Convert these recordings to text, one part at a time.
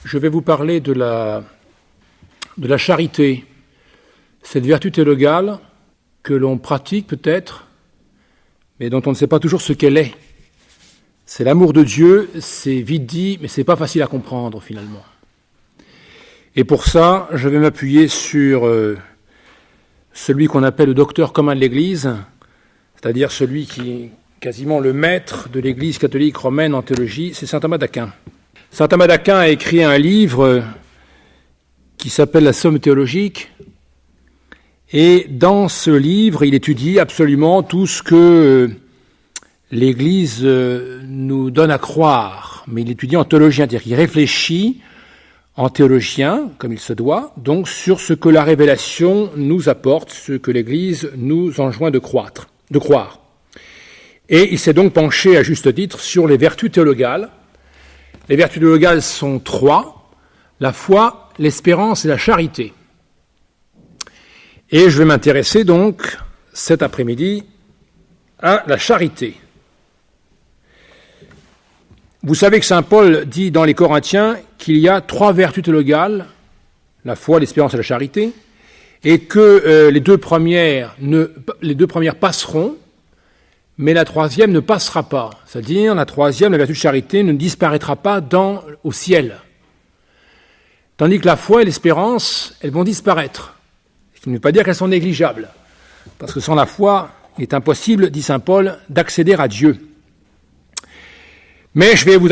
Je vais vous parler de la charité, cette vertu théologale que l'on pratique peut-être, mais dont on ne sait pas toujours ce qu'elle est. C'est l'amour de Dieu, c'est vite dit, mais c'est pas facile à comprendre finalement. Et pour ça, je vais m'appuyer sur celui qu'on appelle le docteur commun de l'Église, c'est-à-dire celui qui est quasiment le maître de l'Église catholique romaine en théologie, c'est saint Thomas d'Aquin. Saint Thomas d'Aquin a écrit un livre qui s'appelle la Somme théologique, et dans ce livre, il étudie absolument tout ce que l'Église nous donne à croire, mais il étudie en théologien, c'est-à-dire qu'il réfléchit en théologien, comme il se doit, donc sur ce que la révélation nous apporte, ce que l'Église nous enjoint de croire. Et il s'est donc penché à juste titre sur les vertus théologales. Les vertus théologales sont trois: la foi, l'espérance et la charité. Et je vais m'intéresser donc cet après-midi à la charité. Vous savez que saint Paul dit dans les Corinthiens qu'il y a trois vertus théologales, la foi, l'espérance et la charité, et que les deux premières passeront, mais la troisième ne passera pas. C'est-à-dire, la troisième, la vertu de charité, ne disparaîtra pas au ciel. Tandis que la foi et l'espérance, elles vont disparaître. Ce qui ne veut pas dire qu'elles sont négligeables. Parce que sans la foi, il est impossible, dit saint Paul, d'accéder à Dieu. Mais je vais vous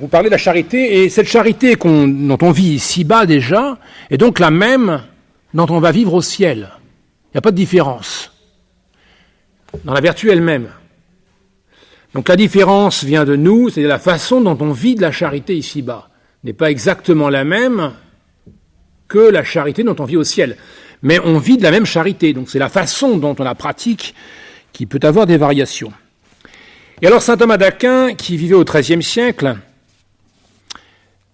parler de la charité, et cette charité dont on vit ici-bas déjà, est donc la même dont on va vivre au ciel. Il n'y a pas de différence dans la vertu elle-même. Donc la différence vient de nous, c'est la façon dont on vit de la charité ici-bas n'est pas exactement la même que la charité dont on vit au ciel. Mais on vit de la même charité, donc c'est la façon dont on la pratique qui peut avoir des variations. Et alors saint Thomas d'Aquin, qui vivait au XIIIe siècle,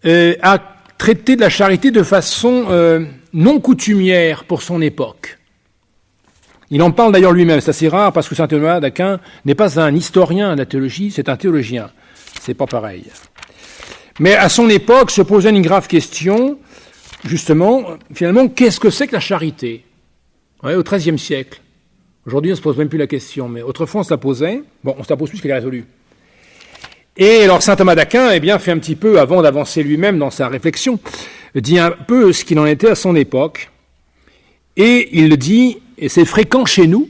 a traité de la charité de façon non coutumière pour son époque. Il en parle d'ailleurs lui-même, c'est assez rare parce que saint Thomas d'Aquin n'est pas un historien de la théologie, c'est un théologien. C'est pas pareil. Mais à son époque se posait une grave question, justement, finalement, qu'est-ce que c'est que la charité ? Ouais, au XIIIe siècle. Aujourd'hui, on ne se pose même plus la question, mais autrefois on se la posait. Bon, on se la pose plus qu'elle est résolue. Et alors saint Thomas d'Aquin, fait un petit peu, avant d'avancer lui-même dans sa réflexion, dit un peu ce qu'il en était à son époque. Et il le dit, et c'est fréquent chez nous,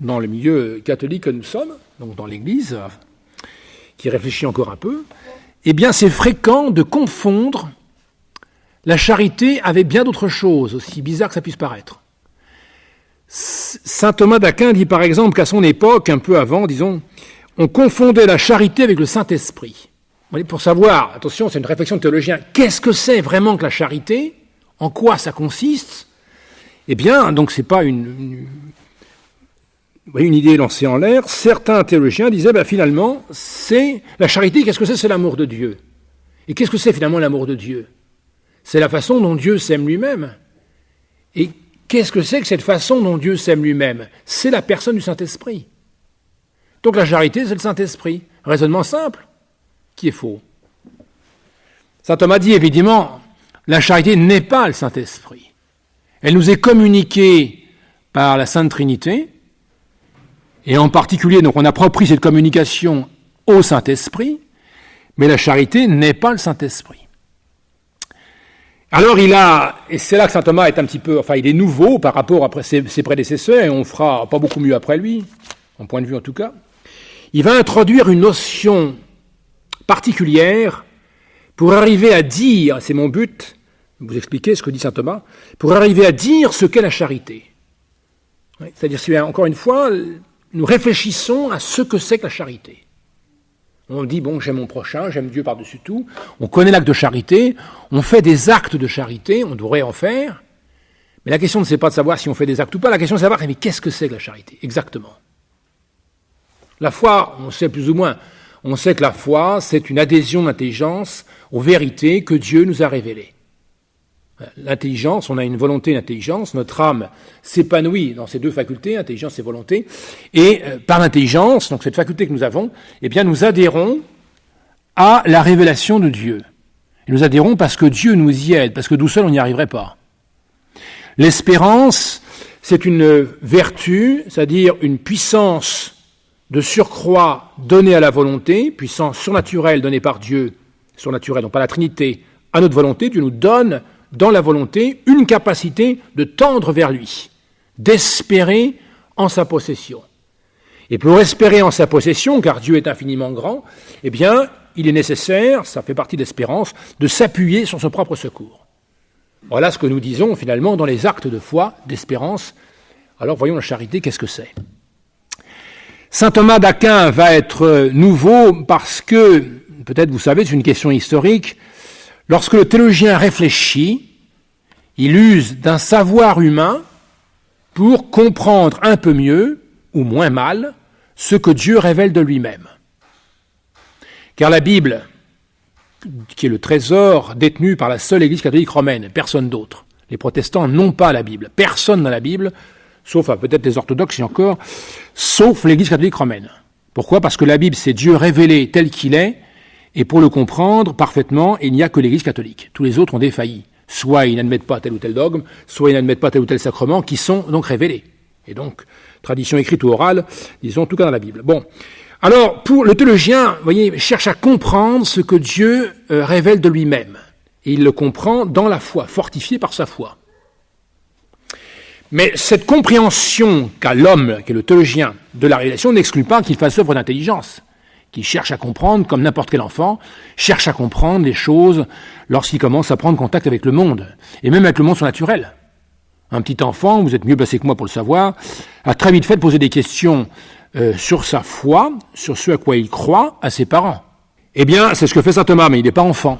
dans le milieu catholique que nous sommes, donc dans l'Église, qui réfléchit encore un peu, c'est fréquent de confondre la charité avec bien d'autres choses, aussi bizarre que ça puisse paraître. Saint Thomas d'Aquin dit par exemple qu'à son époque, un peu avant, disons, on confondait la charité avec le Saint-Esprit. Pour savoir, attention, c'est une réflexion de théologien, qu'est-ce que c'est vraiment que la charité ? En quoi ça consiste ? Donc c'est pas une idée lancée en l'air. Certains théologiens disaient, finalement, c'est la charité, qu'est-ce que c'est ? C'est l'amour de Dieu. Et qu'est-ce que c'est finalement l'amour de Dieu ? C'est la façon dont Dieu s'aime lui-même. Et qu'est-ce que c'est que cette façon dont Dieu s'aime lui-même ? C'est la personne du Saint-Esprit. Donc la charité, c'est le Saint-Esprit. Raisonnement simple, qui est faux. Saint Thomas dit évidemment, la charité n'est pas le Saint-Esprit. Elle nous est communiquée par la Sainte Trinité, et en particulier, donc on approprie cette communication au Saint-Esprit, mais la charité n'est pas le Saint-Esprit. Alors et c'est là que saint Thomas est un petit peu, il est nouveau par rapport à ses prédécesseurs, et on fera pas beaucoup mieux après lui, en point de vue en tout cas. Il va introduire une notion particulière pour arriver à dire, c'est mon but, vous expliquer ce que dit saint Thomas, pour arriver à dire ce qu'est la charité. C'est-à-dire, encore une fois, nous réfléchissons à ce que c'est que la charité. On dit, j'aime mon prochain, j'aime Dieu par-dessus tout, on connaît l'acte de charité, on fait des actes de charité, on devrait en faire, mais la question, c'est pas de savoir si on fait des actes ou pas, la question, c'est de savoir, mais qu'est-ce que c'est que la charité, exactement ? La foi, on sait plus ou moins, on sait que la foi, c'est une adhésion d'intelligence aux vérités que Dieu nous a révélées. L'intelligence, on a une volonté d'intelligence, notre âme s'épanouit dans ces deux facultés, intelligence et volonté, et par l'intelligence, donc cette faculté que nous avons, nous adhérons à la révélation de Dieu. Et nous adhérons parce que Dieu nous y aide, parce que tout seul on n'y arriverait pas. L'espérance, c'est une vertu, c'est-à-dire une puissance de surcroît donnée à la volonté, puissance surnaturelle donnée par Dieu, surnaturelle, donc par la Trinité, à notre volonté. Dieu nous donne dans la volonté une capacité de tendre vers lui, d'espérer en sa possession. Et pour espérer en sa possession, car Dieu est infiniment grand, eh bien, il est nécessaire, ça fait partie de l'espérance, de s'appuyer sur son propre secours. Voilà ce que nous disons finalement dans les actes de foi, d'espérance. Alors voyons la charité, qu'est-ce que c'est ? Saint Thomas d'Aquin va être nouveau parce que, peut-être vous savez, c'est une question historique, lorsque le théologien réfléchit, il use d'un savoir humain pour comprendre un peu mieux, ou moins mal, ce que Dieu révèle de lui-même. Car la Bible, qui est le trésor détenu par la seule Église catholique romaine, personne d'autre. Les protestants n'ont pas la Bible. Personne n'a la Bible, sauf peut-être les orthodoxes et encore, sauf l'Église catholique romaine. Pourquoi ? Parce que la Bible, c'est Dieu révélé tel qu'il est, et pour le comprendre parfaitement, il n'y a que l'Église catholique. Tous les autres ont défailli. Soit ils n'admettent pas tel ou tel dogme, soit ils n'admettent pas tel ou tel sacrement, qui sont donc révélés. Et donc, tradition écrite ou orale, disons, en tout cas dans la Bible. Bon. Alors, pour le théologien, vous voyez, cherche à comprendre ce que Dieu révèle de lui-même. Et il le comprend dans la foi, fortifié par sa foi. Mais cette compréhension qu'a l'homme, qui est le théologien, de la révélation, n'exclut pas qu'il fasse œuvre d'intelligence, qu'il cherche à comprendre, comme n'importe quel enfant, cherche à comprendre les choses lorsqu'il commence à prendre contact avec le monde, et même avec le monde surnaturel. Un petit enfant, vous êtes mieux placé que moi pour le savoir, a très vite fait de poser des questions sur sa foi, sur ce à quoi il croit, à ses parents. Eh bien, c'est ce que fait saint Thomas, mais il n'est pas enfant.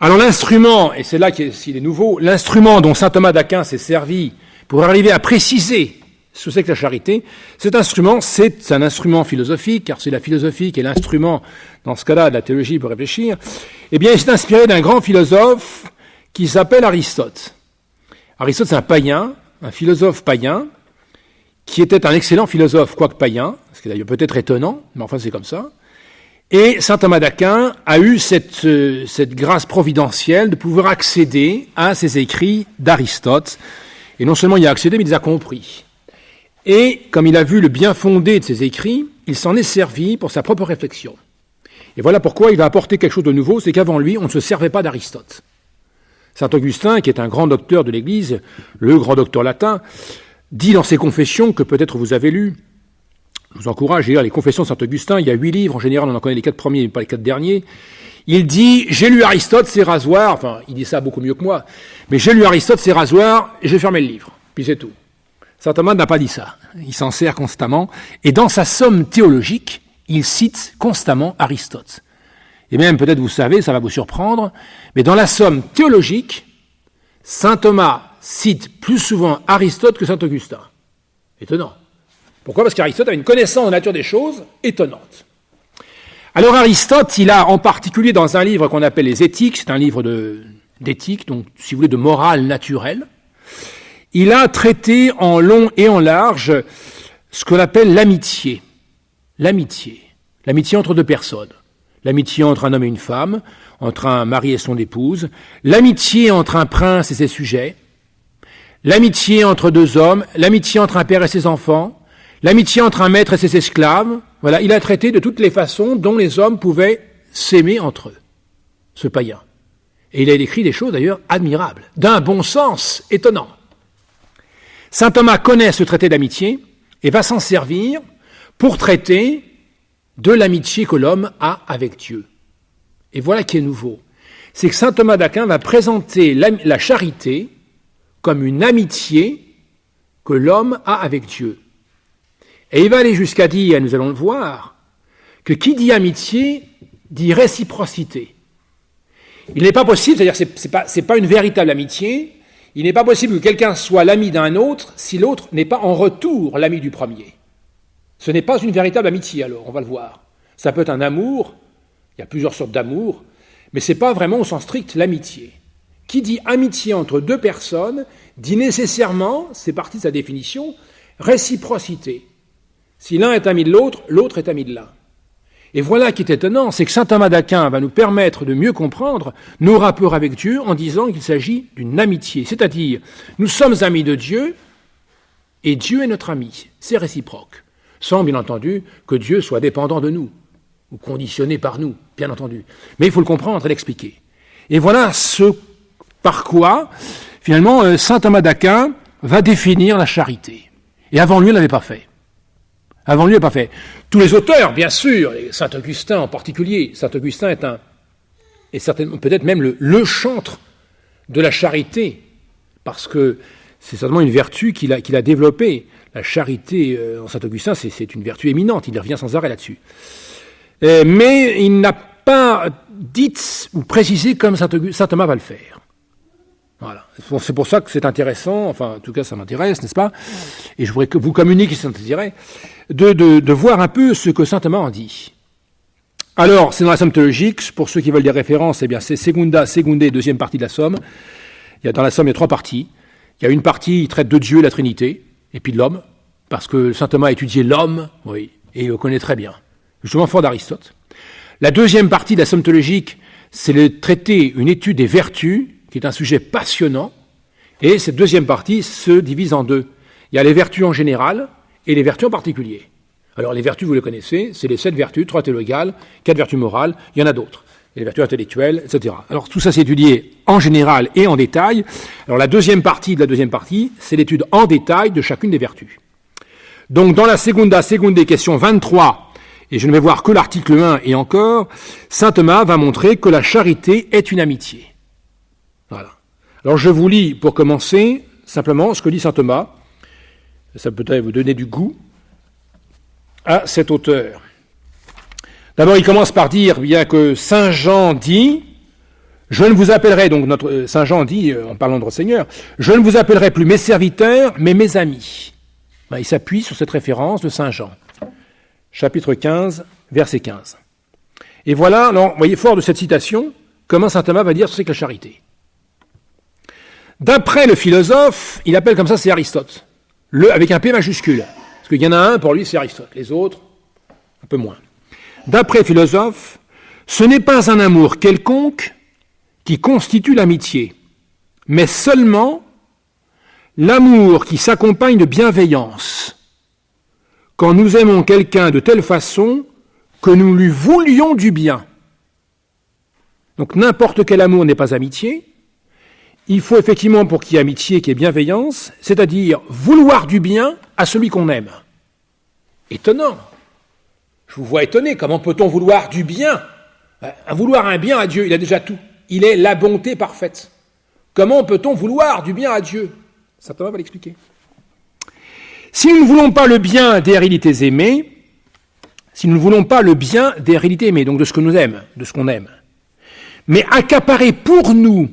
Alors l'instrument, et c'est là qu'il est nouveau, l'instrument dont saint Thomas d'Aquin s'est servi pour arriver à préciser ce que c'est que la charité, cet instrument, c'est un instrument philosophique, car c'est la philosophie qui est l'instrument, dans ce cas-là, de la théologie pour réfléchir. Eh bien, il s'est inspiré d'un grand philosophe qui s'appelle Aristote. Aristote, c'est un païen, un philosophe païen, qui était un excellent philosophe, quoique païen, ce qui est d'ailleurs peut-être étonnant, mais enfin c'est comme ça. Et saint Thomas d'Aquin a eu cette grâce providentielle de pouvoir accéder à ces écrits d'Aristote. Et non seulement il y a accédé, mais il les a compris. Et comme il a vu le bien fondé de ces écrits, il s'en est servi pour sa propre réflexion. Et voilà pourquoi il va apporter quelque chose de nouveau, c'est qu'avant lui, on ne se servait pas d'Aristote. Saint Augustin, qui est un grand docteur de l'Église, le grand docteur latin, dit dans ses confessions, que peut-être vous avez lues, je vous encourage à lire les confessions de saint Augustin, il y a 8 livres, en général on en connaît les 4 premiers, mais pas les 4 derniers, il dit « J'ai lu Aristote, c'est rasoir », enfin il dit ça beaucoup mieux que moi, mais « J'ai lu Aristote, c'est rasoir, et j'ai fermé le livre », puis c'est tout. Saint Thomas n'a pas dit ça, il s'en sert constamment, et dans sa somme théologique, il cite constamment Aristote. Et même, peut-être vous savez, ça va vous surprendre, mais dans la somme théologique, saint Thomas cite plus souvent Aristote que saint Augustin. Étonnant. Pourquoi ? Parce qu'Aristote a une connaissance de la nature des choses étonnante. Alors Aristote, il a en particulier dans un livre qu'on appelle les Éthiques, c'est un livre d'éthique, donc si vous voulez de morale naturelle, il a traité en long et en large ce qu'on appelle l'amitié. L'amitié entre deux personnes. L'amitié entre un homme et une femme, entre un mari et son épouse, l'amitié entre un prince et ses sujets, l'amitié entre deux hommes, l'amitié entre un père et ses enfants, l'amitié entre un maître et ses esclaves. Voilà, il a traité de toutes les façons dont les hommes pouvaient s'aimer entre eux, ce païen. Et il a écrit des choses d'ailleurs admirables, d'un bon sens étonnant. Saint Thomas connaît ce traité d'amitié et va s'en servir pour traiter de l'amitié que l'homme a avec Dieu. Et voilà qui est nouveau. C'est que saint Thomas d'Aquin va présenter la charité comme une amitié que l'homme a avec Dieu. Et il va aller jusqu'à dire, nous allons le voir, que qui dit amitié dit réciprocité. Il n'est pas possible, c'est-à-dire c'est pas une véritable amitié, il n'est pas possible que quelqu'un soit l'ami d'un autre si l'autre n'est pas en retour l'ami du premier. Ce n'est pas une véritable amitié alors, on va le voir. Ça peut être un amour, il y a plusieurs sortes d'amour, mais ce n'est pas vraiment au sens strict l'amitié. Qui dit amitié entre deux personnes dit nécessairement, c'est partie de sa définition, réciprocité. Si l'un est ami de l'autre, l'autre est ami de l'un. Et voilà qui est étonnant, c'est que saint Thomas d'Aquin va nous permettre de mieux comprendre nos rapports avec Dieu en disant qu'il s'agit d'une amitié. C'est-à-dire, nous sommes amis de Dieu et Dieu est notre ami. C'est réciproque. Sans, bien entendu, que Dieu soit dépendant de nous ou conditionné par nous, bien entendu. Mais il faut le comprendre et l'expliquer. Et voilà ce par quoi, finalement, saint Thomas d'Aquin va définir la charité. Et avant lui, il ne l'avait pas fait. Avant lui, il n'a pas fait. Tous les auteurs, bien sûr, et saint Augustin en particulier, saint Augustin est certainement, peut-être même le chantre de la charité, parce que c'est certainement une vertu qu'il a développée. La charité, en saint Augustin, c'est une vertu éminente, il revient sans arrêt là-dessus. Mais il n'a pas dit ou précisé comme saint Thomas va le faire. Voilà. C'est pour ça que c'est intéressant, enfin, en tout cas, ça m'intéresse, n'est-ce pas? Et je voudrais que vous communiquiez cet intérêt, de voir un peu ce que saint Thomas en dit. Alors, c'est dans la Somme théologique, pour ceux qui veulent des références, eh bien, c'est Secunda, deuxième partie de la Somme. Dans la Somme, il y a 3 parties. Il y a une partie qui traite de Dieu, la Trinité, et puis de l'homme, parce que saint Thomas a étudié l'homme, oui, et il le connaît très bien, justement fort d'Aristote. La deuxième partie de la Somme théologique, c'est le traité, une étude des vertus, qui est un sujet passionnant, et cette deuxième partie se divise en 2. Il y a les vertus en général et les vertus en particulier. Alors les vertus, vous les connaissez, c'est les 7 vertus, 3 théologales, 4 vertus morales, il y en a d'autres, et les vertus intellectuelles, etc. Alors tout ça c'est étudié en général et en détail. Alors la deuxième partie de la deuxième partie, c'est l'étude en détail de chacune des vertus. Donc dans la Secunda, question 23, et je ne vais voir que l'article 1 et encore, saint Thomas va montrer que la charité est une amitié. Voilà. Alors je vous lis, pour commencer, simplement ce que dit saint Thomas. Ça peut peut-être vous donner du goût à cet auteur. D'abord, il commence par dire bien que saint Jean dit, je ne vous appellerai, donc saint Jean dit, en parlant de notre Seigneur, je ne vous appellerai plus mes serviteurs, mais mes amis. Il s'appuie sur cette référence de saint Jean, chapitre 15, verset 15. Et voilà, alors, vous voyez, fort de cette citation, comment saint Thomas va dire ce que c'est que la charité. D'après le philosophe, il appelle comme ça, c'est Aristote, avec un P majuscule, parce qu'il y en a un, pour lui, c'est Aristote, les autres, un peu moins. D'après le philosophe, ce n'est pas un amour quelconque qui constitue l'amitié, mais seulement l'amour qui s'accompagne de bienveillance, quand nous aimons quelqu'un de telle façon que nous lui voulions du bien. Donc n'importe quel amour n'est pas amitié. Il faut effectivement, pour qu'il y ait amitié, qu'il y ait bienveillance, c'est-à-dire vouloir du bien à celui qu'on aime. Étonnant. Je vous vois étonné. Comment peut-on vouloir du bien? Vouloir un bien à Dieu, il a déjà tout. Il est la bonté parfaite. Comment peut-on vouloir du bien à Dieu? Saint Thomas va l'expliquer. Si nous ne voulons pas le bien des réalités aimées, donc de ce que nous aimons, de ce qu'on aime, mais accaparer pour nous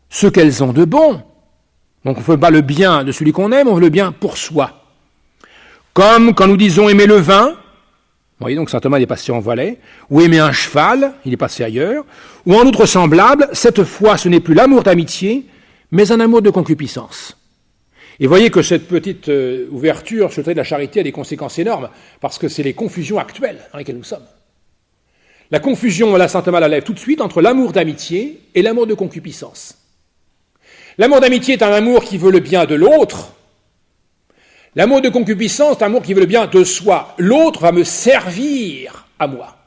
ce qu'elles ont de bon, donc on ne veut pas le bien de celui qu'on aime, on veut le bien pour soi. Comme quand nous disons aimer le vin, vous voyez, donc saint Thomas est passé en Valais, ou aimer un cheval, il est passé ailleurs, ou en outre semblable, cette fois ce n'est plus l'amour d'amitié, mais un amour de concupiscence. Et voyez que cette petite ouverture sur le trait de la charité a des conséquences énormes, parce que c'est les confusions actuelles dans lesquelles nous sommes. La confusion, là, saint Thomas la lève tout de suite, entre l'amour d'amitié et l'amour de concupiscence. L'amour d'amitié est un amour qui veut le bien de l'autre. L'amour de concupiscence est un amour qui veut le bien de soi. L'autre va me servir à moi.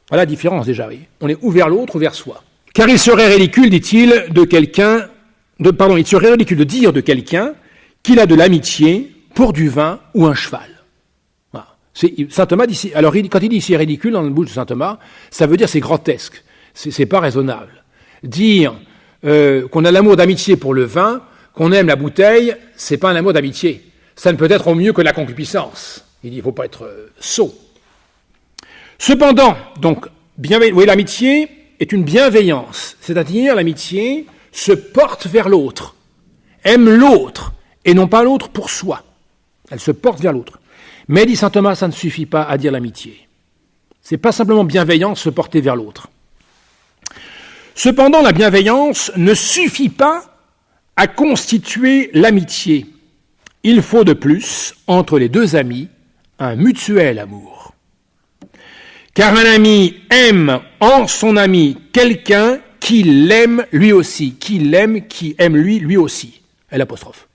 Voilà la différence déjà, oui. On est ou vers l'autre ou vers soi. Car il serait ridicule, dit-il, il serait ridicule de dire de quelqu'un qu'il a de l'amitié pour du vin ou un cheval. Voilà. Saint Thomas dit, alors quand il dit c'est ridicule dans le bouche de saint Thomas, ça veut dire c'est grotesque, c'est pas raisonnable. Dire qu'on a l'amour d'amitié pour le vin, qu'on aime la bouteille, c'est pas un amour d'amitié. Ça ne peut être au mieux que la concupiscence. Il dit, il ne faut pas être sot. Cependant, donc, l'amitié est une bienveillance, c'est-à-dire l'amitié se porte vers l'autre, aime l'autre, et non pas l'autre pour soi. Elle se porte vers l'autre. Mais, dit saint Thomas, ça ne suffit pas à dire l'amitié. C'est pas simplement bienveillance, se porter vers l'autre. Cependant, la bienveillance ne suffit pas à constituer l'amitié. Il faut de plus, entre les deux amis, un mutuel amour. Car un ami aime en son ami quelqu'un qui l'aime lui aussi, qui l'aime, qui aime lui aussi. L'apostrophe.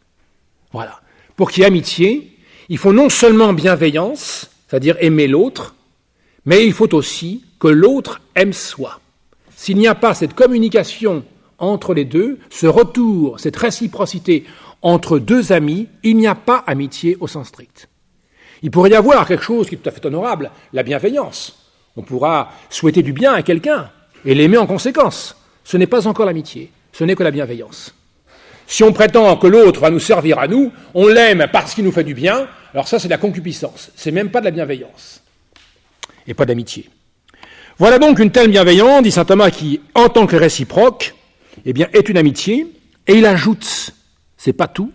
Voilà. Pour qu'il y ait amitié, il faut non seulement bienveillance, c'est-à-dire aimer l'autre, mais il faut aussi que l'autre aime soi. S'il n'y a pas cette communication entre les deux, ce retour, cette réciprocité entre deux amis, il n'y a pas amitié au sens strict. Il pourrait y avoir quelque chose qui est tout à fait honorable, la bienveillance. On pourra souhaiter du bien à quelqu'un et l'aimer en conséquence. Ce n'est pas encore l'amitié, ce n'est que la bienveillance. Si on prétend que l'autre va nous servir à nous, on l'aime parce qu'il nous fait du bien, alors ça c'est de la concupiscence, c'est même pas de la bienveillance. Et pas d'amitié. Voilà donc une telle bienveillance, dit saint Thomas, qui, en tant que réciproque, eh bien, est une amitié, et il ajoute, c'est pas tout,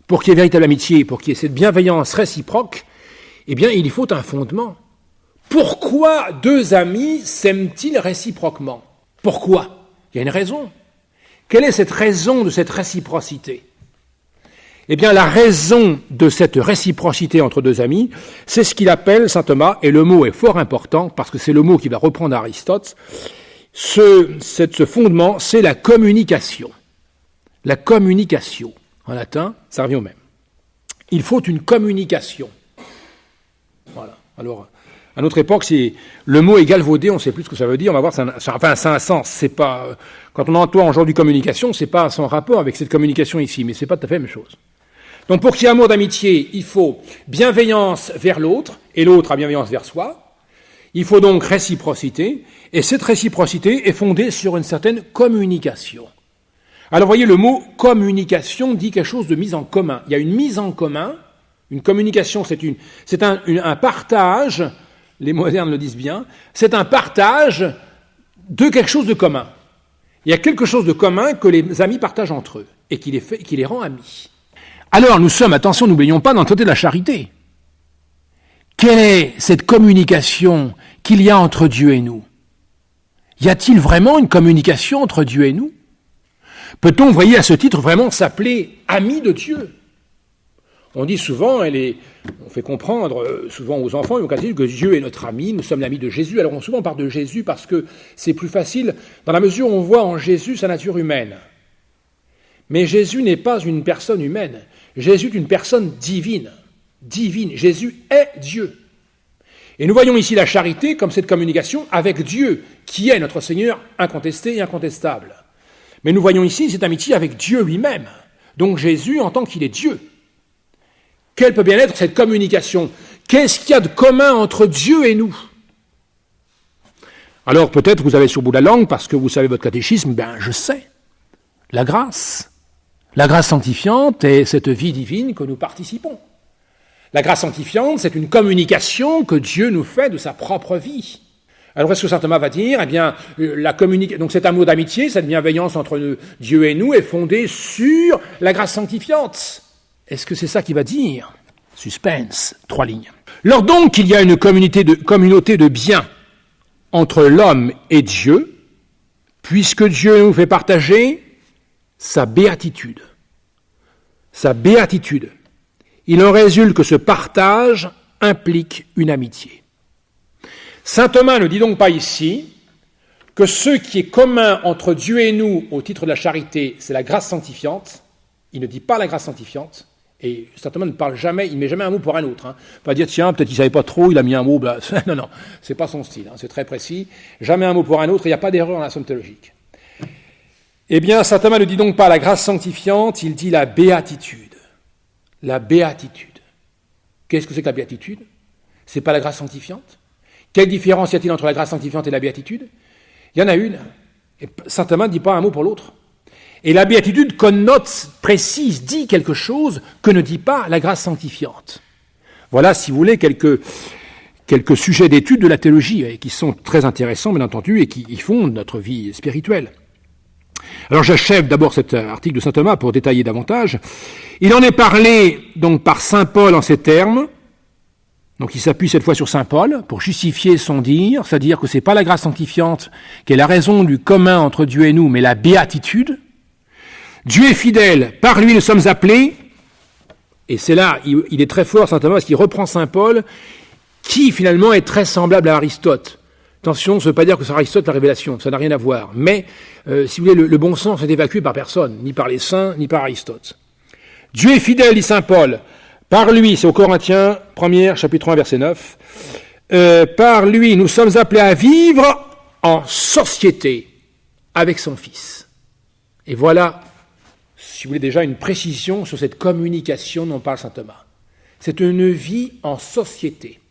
pour qu'il y ait véritable amitié, pour qu'il y ait cette bienveillance réciproque, eh bien, il faut un fondement. Pourquoi deux amis s'aiment-ils réciproquement? Pourquoi? Il y a une raison. Quelle est cette raison de cette réciprocité? Eh bien, la raison de cette réciprocité entre deux amis, c'est ce qu'il appelle, saint Thomas, et le mot est fort important, parce que c'est le mot qui va reprendre Aristote, ce fondement, c'est la communication. La communication. En latin, ça revient au même. Il faut une communication. Voilà. Alors, à notre époque, le mot est galvaudé, on ne sait plus ce que ça veut dire, on va voir, ça a un sens. C'est pas, quand on emploie aujourd'hui communication, c'est pas sans rapport avec cette communication ici, mais c'est pas tout à fait la même chose. Donc, pour qu'il y ait amour d'amitié, il faut bienveillance vers l'autre, et l'autre a bienveillance vers soi. Il faut donc réciprocité, et cette réciprocité est fondée sur une certaine communication. Alors, voyez, le mot communication dit quelque chose de mise en commun. Il y a une mise en commun, une communication, c'est un partage, les modernes le disent bien, c'est un partage de quelque chose de commun. Il y a quelque chose de commun que les amis partagent entre eux, et qui les rend amis. Alors, nous sommes, attention, n'oublions pas, dans le côté de la charité. Quelle est cette communication qu'il y a entre Dieu et nous? Y a-t-il vraiment une communication entre Dieu et nous? Peut-on, voyez, à ce titre, vraiment s'appeler ami de Dieu? On dit souvent, on fait comprendre souvent aux enfants et aux catéchumènes que Dieu est notre ami, nous sommes l'ami de Jésus. Alors souvent on parle de Jésus parce que c'est plus facile, dans la mesure où on voit en Jésus sa nature humaine. Mais Jésus n'est pas une personne humaine, Jésus est une personne divine. Divine, Jésus est Dieu. Et nous voyons ici la charité comme cette communication avec Dieu, qui est notre Seigneur incontesté et incontestable. Mais nous voyons ici cette amitié avec Dieu lui-même, donc Jésus en tant qu'il est Dieu. Quelle peut bien être cette communication? Qu'est-ce qu'il y a de commun entre Dieu et nous? Alors peut-être vous avez sur le bout de la langue, parce que vous savez votre catéchisme, je sais. La grâce sanctifiante est cette vie divine que nous participons. La grâce sanctifiante, c'est une communication que Dieu nous fait de sa propre vie. Alors, est-ce que saint Thomas va dire, donc cet amour d'amitié, cette bienveillance entre Dieu et nous est fondée sur la grâce sanctifiante? Est-ce que c'est ça qu'il va dire? Suspense, 3 lignes. Lors donc qu'il y a une communauté de bien entre l'homme et Dieu, puisque Dieu nous fait partager sa béatitude. Sa béatitude. Il en résulte que ce partage implique une amitié. Saint Thomas ne dit donc pas ici que ce qui est commun entre Dieu et nous au titre de la charité, c'est la grâce sanctifiante. Il ne dit pas la grâce sanctifiante. Et saint Thomas ne parle jamais, il ne met jamais un mot pour un autre. Pas dire, tiens, peut-être qu'il ne savait pas trop, il a mis un mot. Non, c'est pas son style, c'est très précis. Jamais un mot pour un autre, il n'y a pas d'erreur dans la somme théologique. Eh bien, saint Thomas ne dit donc pas la grâce sanctifiante, il dit la béatitude. La béatitude. Qu'est-ce que c'est que la béatitude? C'est pas la grâce sanctifiante? Quelle différence y a-t-il entre la grâce sanctifiante et la béatitude? Il y en a une. Et saint Thomas ne dit pas un mot pour l'autre. Et la béatitude connote, précise, dit quelque chose que ne dit pas la grâce sanctifiante. Voilà, si vous voulez, quelques sujets d'étude de la théologie, qui sont très intéressants, bien entendu, et qui fondent notre vie spirituelle. Alors j'achève d'abord cet article de saint Thomas pour détailler davantage. Il en est parlé donc par saint Paul en ces termes. Donc il s'appuie cette fois sur saint Paul pour justifier son dire, c'est-à-dire que c'est pas la grâce sanctifiante qui est la raison du commun entre Dieu et nous, mais la béatitude. Dieu est fidèle, par lui nous sommes appelés, et c'est là, il est très fort saint Thomas, parce qu'il reprend saint Paul, qui finalement est très semblable à Aristote. Attention, ça ne veut pas dire que c'est Aristote la révélation, ça n'a rien à voir. Mais, si vous voulez, le bon sens est évacué par personne, ni par les saints, ni par Aristote. Dieu est fidèle, dit saint Paul. Par lui, c'est aux Corinthiens, 1er, chapitre 1, verset 9. Par lui, nous sommes appelés à vivre en société avec son Fils. Et voilà, si vous voulez, déjà une précision sur cette communication dont parle saint Thomas. C'est une vie en société.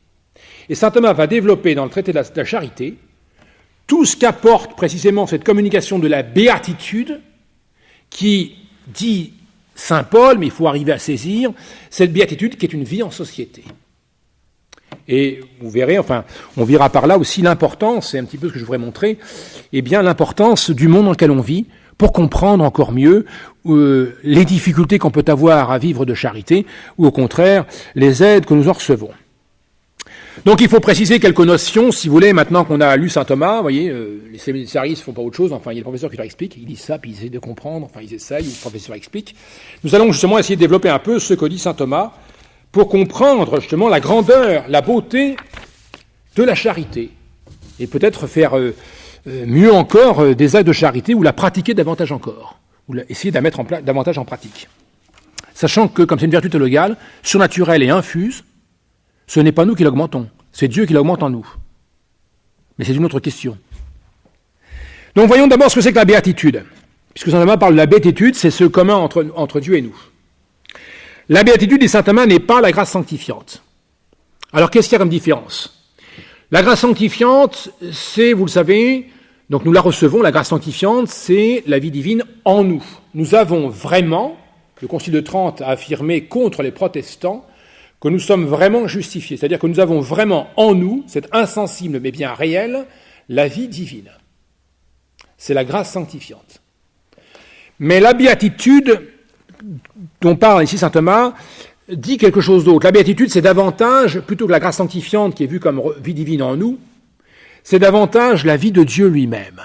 Et saint Thomas va développer dans le traité de la charité tout ce qu'apporte précisément cette communication de la béatitude qui dit saint Paul, mais il faut arriver à saisir cette béatitude qui est une vie en société. Et vous verrez, enfin, on verra par là aussi l'importance, c'est un petit peu ce que je voudrais montrer, eh bien l'importance du monde dans lequel on vit pour comprendre encore mieux les difficultés qu'on peut avoir à vivre de charité ou au contraire les aides que nous en recevons. Donc il faut préciser quelques notions, si vous voulez, maintenant qu'on a lu saint Thomas, vous voyez, les séminaristes ne font pas autre chose, enfin il y a le professeur qui leur explique, il dit ça, puis ils essaient de comprendre, enfin ils essayent, le professeur explique. Nous allons justement essayer de développer un peu ce que dit saint Thomas pour comprendre justement la grandeur, la beauté de la charité, et peut-être faire mieux encore des actes de charité ou la pratiquer davantage encore, ou essayer de la mettre davantage en pratique. Sachant que, comme c'est une vertu théologale, surnaturelle et infuse, ce n'est pas nous qui l'augmentons, c'est Dieu qui l'augmente en nous. Mais c'est une autre question. Donc voyons d'abord ce que c'est que la béatitude. Puisque saint Thomas parle de la béatitude, c'est ce commun entre Dieu et nous. La béatitude des saint Thomas n'est pas la grâce sanctifiante. Alors qu'est-ce qu'il y a comme différence ? La grâce sanctifiante, c'est, vous le savez, donc nous la recevons, la grâce sanctifiante, c'est la vie divine en nous. Nous avons vraiment, le Concile de Trente a affirmé contre les protestants, que nous sommes vraiment justifiés, c'est-à-dire que nous avons vraiment en nous, cette insensible mais bien réelle, la vie divine. C'est la grâce sanctifiante. Mais la béatitude dont parle ici saint Thomas dit quelque chose d'autre. La béatitude, c'est davantage, plutôt que la grâce sanctifiante qui est vue comme vie divine en nous, c'est davantage la vie de Dieu lui-même.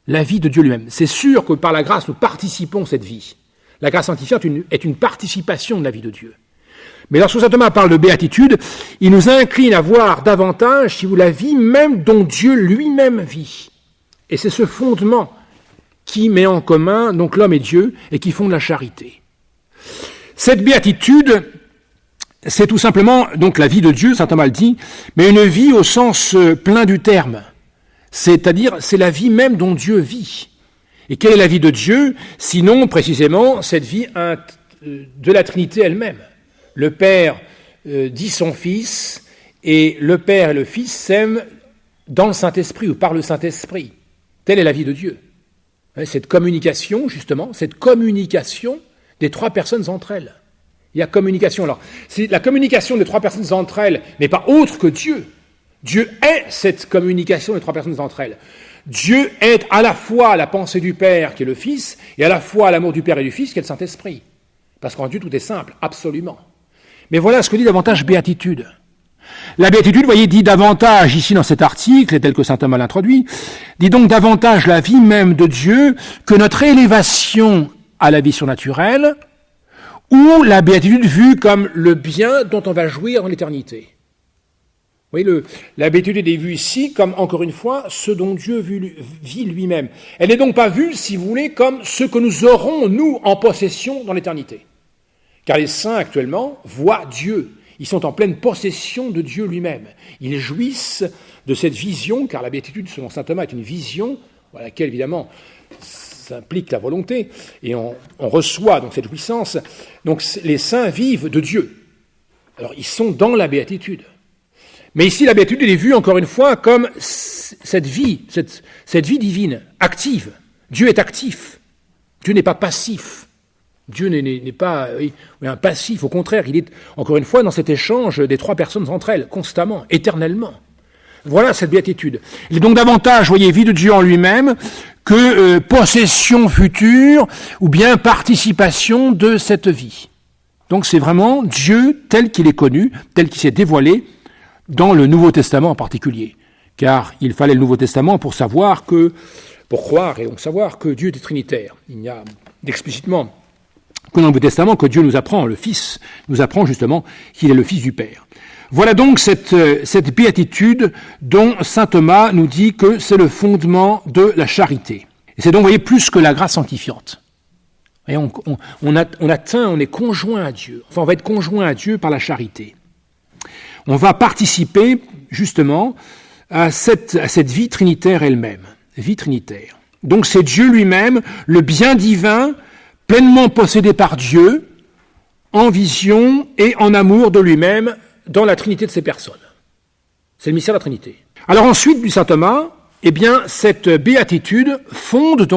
La vie de Dieu lui-même. C'est sûr que par la grâce, nous participons à cette vie. La grâce sanctifiante est une participation de la vie de Dieu. Mais lorsque saint Thomas parle de béatitude, il nous incline à voir davantage, si vous la vie même dont Dieu lui-même vit. Et c'est ce fondement qui met en commun donc l'homme et Dieu et qui fonde la charité. Cette béatitude, c'est tout simplement donc la vie de Dieu, saint Thomas le dit, mais une vie au sens plein du terme. C'est-à-dire, c'est la vie même dont Dieu vit. Et quelle est la vie de Dieu, sinon précisément cette vie de la Trinité elle-même. Le Père dit son Fils, et le Père et le Fils s'aiment dans le Saint-Esprit ou par le Saint-Esprit. Telle est la vie de Dieu. Cette communication, justement, cette communication des trois personnes entre elles. Il y a communication. Alors, la communication des trois personnes entre elles n'est pas autre que Dieu. Dieu est cette communication des trois personnes entre elles. Dieu est à la fois la pensée du Père, qui est le Fils, et à la fois l'amour du Père et du Fils, qui est le Saint-Esprit. Parce qu'en Dieu, tout est simple, absolument. Mais voilà ce que dit davantage béatitude. La béatitude, vous voyez, dit davantage, ici dans cet article, et tel que saint Thomas l'introduit, dit donc davantage la vie même de Dieu que notre élévation à la vie surnaturelle, ou la béatitude vue comme le bien dont on va jouir dans l'éternité. Vous voyez, la béatitude est vue ici comme, encore une fois, ce dont Dieu vit lui-même. Elle n'est donc pas vue, si vous voulez, comme ce que nous aurons, nous, en possession dans l'éternité. Car les saints, actuellement, voient Dieu. Ils sont en pleine possession de Dieu lui-même. Ils jouissent de cette vision, car la béatitude, selon saint Thomas, est une vision, à laquelle, évidemment, ça implique la volonté, et on reçoit donc cette jouissance. Donc les saints vivent de Dieu. Alors, ils sont dans la béatitude. Mais ici, la béatitude est vue, encore une fois, comme cette vie divine, active. Dieu est actif. Dieu n'est pas passif. Dieu n'est pas un passif, au contraire, il est, encore une fois, dans cet échange des trois personnes entre elles, constamment, éternellement. Voilà cette béatitude. Il est donc davantage, voyez, vie de Dieu en lui-même que possession future ou bien participation de cette vie. Donc c'est vraiment Dieu tel qu'il est connu, tel qu'il s'est dévoilé dans le Nouveau Testament en particulier. Car il fallait le Nouveau Testament pour croire et donc savoir que Dieu est trinitaire. Il n'y a explicitement que dans le Nouveau Testament que Dieu nous apprend, le Fils nous apprend justement qu'il est le Fils du Père. Voilà donc cette béatitude dont saint Thomas nous dit que c'est le fondement de la charité. Et c'est donc, vous voyez, plus que la grâce sanctifiante. Et on est conjoint à Dieu. Enfin, on va être conjoint à Dieu par la charité. On va participer, justement, à cette vie trinitaire elle-même. Vie trinitaire. Donc c'est Dieu lui-même, le bien divin, pleinement possédé par Dieu, en vision et en amour de lui-même, dans la Trinité de ses personnes. C'est le mystère de la Trinité. Alors ensuite, du saint Thomas, eh bien, cette béatitude fonde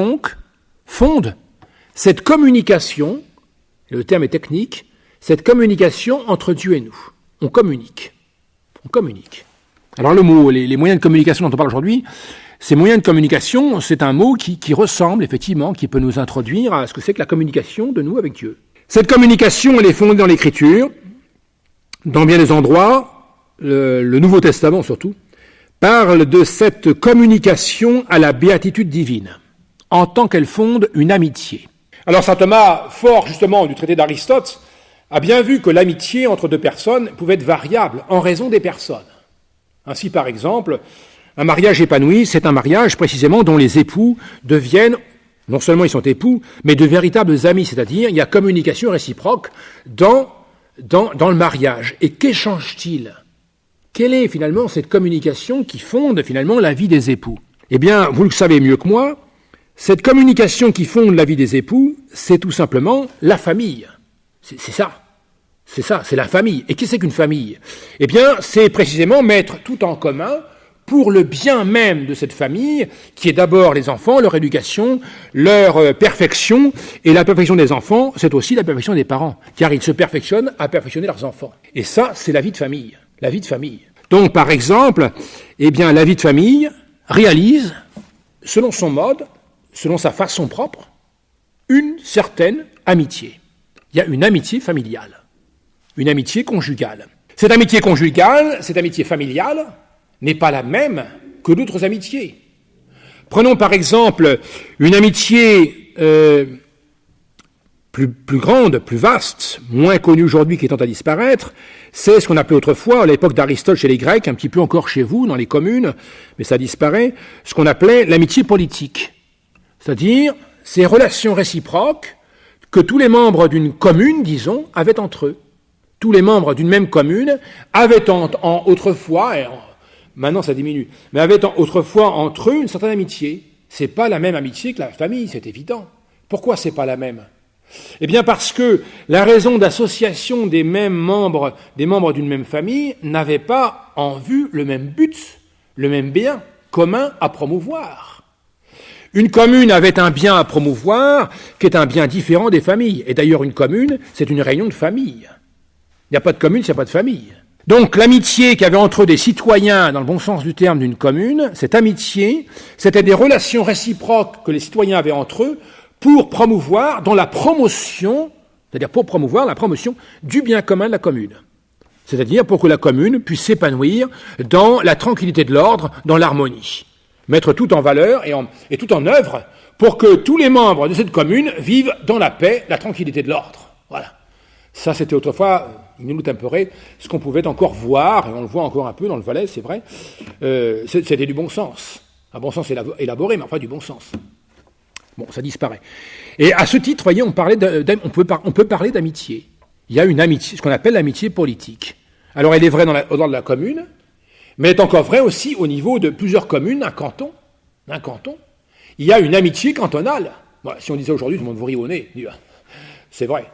cette communication, et le terme est technique, cette communication entre Dieu et nous. On communique. Alors le mot, les moyens de communication dont on parle aujourd'hui, ces moyens de communication, c'est un mot qui ressemble effectivement, qui peut nous introduire à ce que c'est que la communication de nous avec Dieu. Cette communication, elle est fondée dans l'Écriture, dans bien des endroits, le Nouveau Testament surtout, parle de cette communication à la béatitude divine, en tant qu'elle fonde une amitié. Alors saint Thomas, fort justement du traité d'Aristote, a bien vu que l'amitié entre deux personnes pouvait être variable en raison des personnes. Ainsi, par exemple, un mariage épanoui, c'est un mariage précisément dont les époux deviennent, non seulement ils sont époux, mais de véritables amis, c'est-à-dire il y a communication réciproque dans le mariage. Et qu'échange-t-il ? Quelle est finalement cette communication qui fonde finalement la vie des époux ? Eh bien, vous le savez mieux que moi, cette communication qui fonde la vie des époux, c'est tout simplement la famille. C'est ça, c'est la famille. Et qu'est-ce que c'est qu'une famille ? Eh bien, c'est précisément mettre tout en commun pour le bien même de cette famille, qui est d'abord les enfants, leur éducation, leur perfection. Et la perfection des enfants, c'est aussi la perfection des parents, car ils se perfectionnent à perfectionner leurs enfants. Et ça, c'est la vie de famille. La vie de famille. Donc, par exemple, eh bien, la vie de famille réalise, selon son mode, selon sa façon propre, une certaine amitié. Il y a une amitié familiale, une amitié conjugale. Cette amitié conjugale, cette amitié familiale, n'est pas la même que d'autres amitiés. Prenons par exemple une amitié plus grande, plus vaste, moins connue aujourd'hui qui est à disparaître, c'est ce qu'on appelait autrefois, à l'époque d'Aristote chez les Grecs, un petit peu encore chez vous, dans les communes, mais ça disparaît, ce qu'on appelait l'amitié politique. C'est-à-dire ces relations réciproques que tous les membres d'une commune, disons, avaient entre eux. Tous les membres d'une même commune avaient autrefois, maintenant ça diminue, mais avaient autrefois entre eux une certaine amitié. C'est pas la même amitié que la famille, c'est évident. Pourquoi c'est pas la même ? Eh bien parce que la raison d'association des membres d'une même famille n'avait pas en vue le même but, le même bien commun à promouvoir. Une commune avait un bien à promouvoir qui est un bien différent des familles. Et d'ailleurs une commune, c'est une réunion de famille. Il n'y a pas de commune s'il n'y a pas de famille. Donc l'amitié qu'il y avait entre des citoyens, dans le bon sens du terme d'une commune, cette amitié, c'était des relations réciproques que les citoyens avaient entre eux pour promouvoir dans la promotion, c'est-à-dire pour promouvoir la promotion du bien commun de la commune. C'est-à-dire pour que la commune puisse s'épanouir dans la tranquillité de l'ordre, dans l'harmonie. Mettre tout en valeur et tout en œuvre pour que tous les membres de cette commune vivent dans la paix, la tranquillité de l'ordre. Voilà. Ça, c'était autrefois, il nous tempérait, ce qu'on pouvait encore voir, et on le voit encore un peu dans le Valais, c'est vrai, c'était du bon sens. Un bon sens élaboré, mais enfin du bon sens. Bon, ça disparaît. Et à ce titre, voyez, on peut parler d'amitié. Il y a une amitié, ce qu'on appelle l'amitié politique. Alors, elle est vraie au nord de la commune, mais elle est encore vraie aussi au niveau de plusieurs communes, un canton. Il y a une amitié cantonale. Bon, si on disait aujourd'hui, tout le monde vous rit au nez. C'est vrai.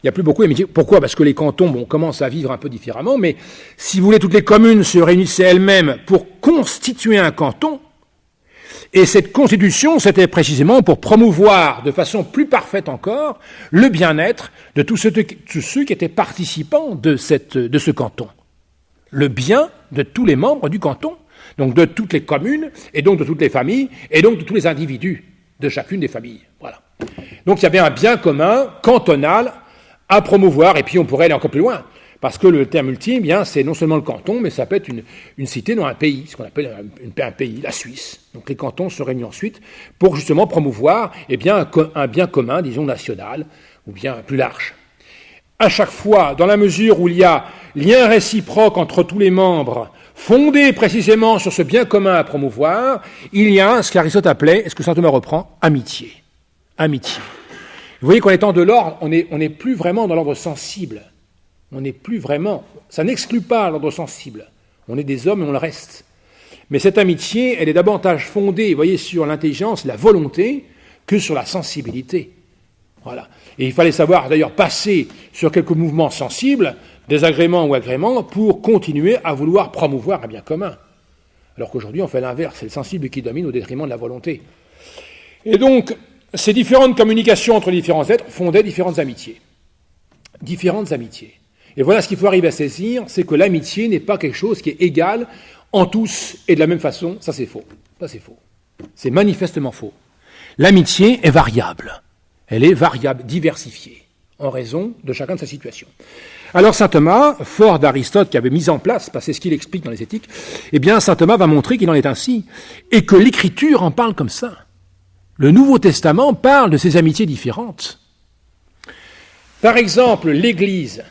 Il n'y a plus beaucoup d'amitié. Pourquoi ? Parce que les cantons commencent à vivre un peu différemment, mais si vous voulez, toutes les communes se réunissaient elles-mêmes pour constituer un canton, et cette constitution, c'était précisément pour promouvoir de façon plus parfaite encore le bien-être de tous ceux qui étaient participants de ce canton. Le bien de tous les membres du canton, donc de toutes les communes, et donc de toutes les familles, et donc de tous les individus de chacune des familles. Voilà. Donc il y avait un bien commun, cantonal, à promouvoir, et puis on pourrait aller encore plus loin, parce que le terme ultime, bien, c'est non seulement le canton, mais ça peut être une cité dans un pays, ce qu'on appelle un pays, la Suisse. Donc les cantons se réunissent ensuite pour justement promouvoir un bien commun, disons national, ou bien plus large. à chaque fois, dans la mesure où il y a lien réciproque entre tous les membres, fondé précisément sur ce bien commun à promouvoir, il y a ce qu'Aristote appelait, ce que saint Thomas reprend, amitié. Amitié. Vous voyez qu'en étant de l'ordre, on n'est plus vraiment dans l'ordre sensible. On n'est plus vraiment, ça n'exclut pas l'ordre sensible. On est des hommes et on le reste. Mais cette amitié, elle est davantage fondée, vous voyez, sur l'intelligence, la volonté, que sur la sensibilité. Voilà. Et il fallait savoir, d'ailleurs, passer sur quelques mouvements sensibles, désagréments ou agréments, pour continuer à vouloir promouvoir un bien commun. Alors qu'aujourd'hui, on fait l'inverse, c'est le sensible qui domine au détriment de la volonté. Et donc, ces différentes communications entre les différents êtres fondaient différentes amitiés. Différentes amitiés. Et voilà ce qu'il faut arriver à saisir, c'est que l'amitié n'est pas quelque chose qui est égal en tous et de la même façon. Ça, c'est faux. Ça, c'est faux. C'est manifestement faux. L'amitié est variable. Elle est variable, diversifiée, en raison de chacun de sa situation. Alors saint Thomas, fort d'Aristote qui avait mis en place, parce que c'est ce qu'il explique dans les Éthiques, eh bien saint Thomas va montrer qu'il en est ainsi, et que l'Écriture en parle comme ça. Le Nouveau Testament parle de ces amitiés différentes. Par exemple, l'Église,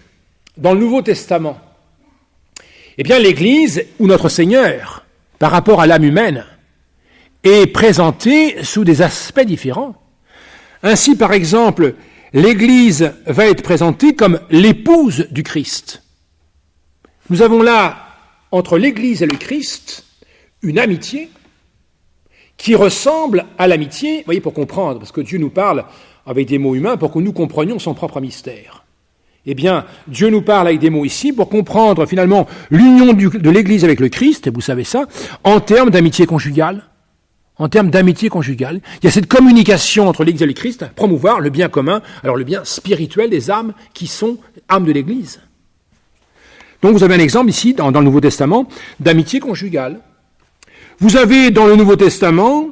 dans le Nouveau Testament, eh bien l'Église, ou notre Seigneur, par rapport à l'âme humaine, est présentée sous des aspects différents. Ainsi, par exemple, l'Église va être présentée comme l'épouse du Christ. Nous avons là, entre l'Église et le Christ, une amitié qui ressemble à l'amitié, vous voyez, pour comprendre, parce que Dieu nous parle avec des mots humains pour que nous comprenions son propre mystère. Eh bien, Dieu nous parle avec des mots ici pour comprendre finalement l'union de l'Église avec le Christ, et vous savez ça, en termes d'amitié conjugale. En termes d'amitié conjugale, il y a cette communication entre l'Église et le Christ, promouvoir le bien commun, alors le bien spirituel des âmes qui sont âmes de l'Église. Donc vous avez un exemple ici, dans le Nouveau Testament, d'amitié conjugale. Vous avez dans le Nouveau Testament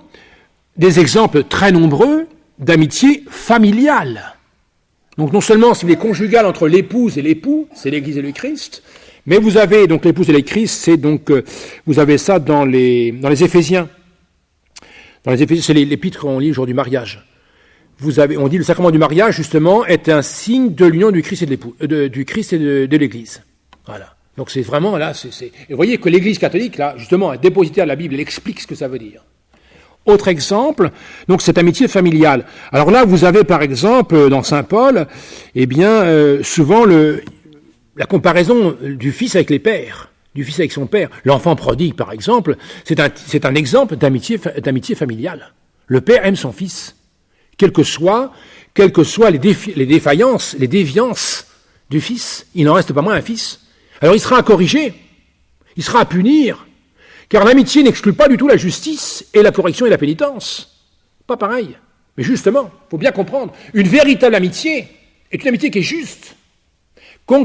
des exemples très nombreux d'amitié familiale. Donc non seulement si vous voulez conjugale entre l'épouse et l'époux, c'est l'Église et le Christ, mais vous avez donc l'épouse et le Christ, c'est donc vous avez ça dans les Éphésiens. Dans les Éphésiens, c'est l'épître qu'on lit le jour du mariage. On dit le sacrement du mariage, justement, est un signe de l'union du Christ et de l'époux, du Christ et de l'Église. Voilà. Donc c'est vraiment là, Et vous voyez que l'Église catholique, là, justement, est dépositaire de la Bible, elle explique ce que ça veut dire. Autre exemple, donc cette amitié familiale. Alors là, vous avez par exemple, dans saint Paul, eh bien, souvent la comparaison du fils avec les pères. Du fils avec son père. L'enfant prodigue, par exemple, c'est un exemple d'amitié familiale. Le père aime son fils, quelles que soient les défaillances, les déviances du fils, il n'en reste pas moins un fils. Alors il sera à corriger, il sera à punir, car l'amitié n'exclut pas du tout la justice et la correction et la pénitence. Pas pareil. Mais justement, il faut bien comprendre, une véritable amitié est une amitié qui est juste,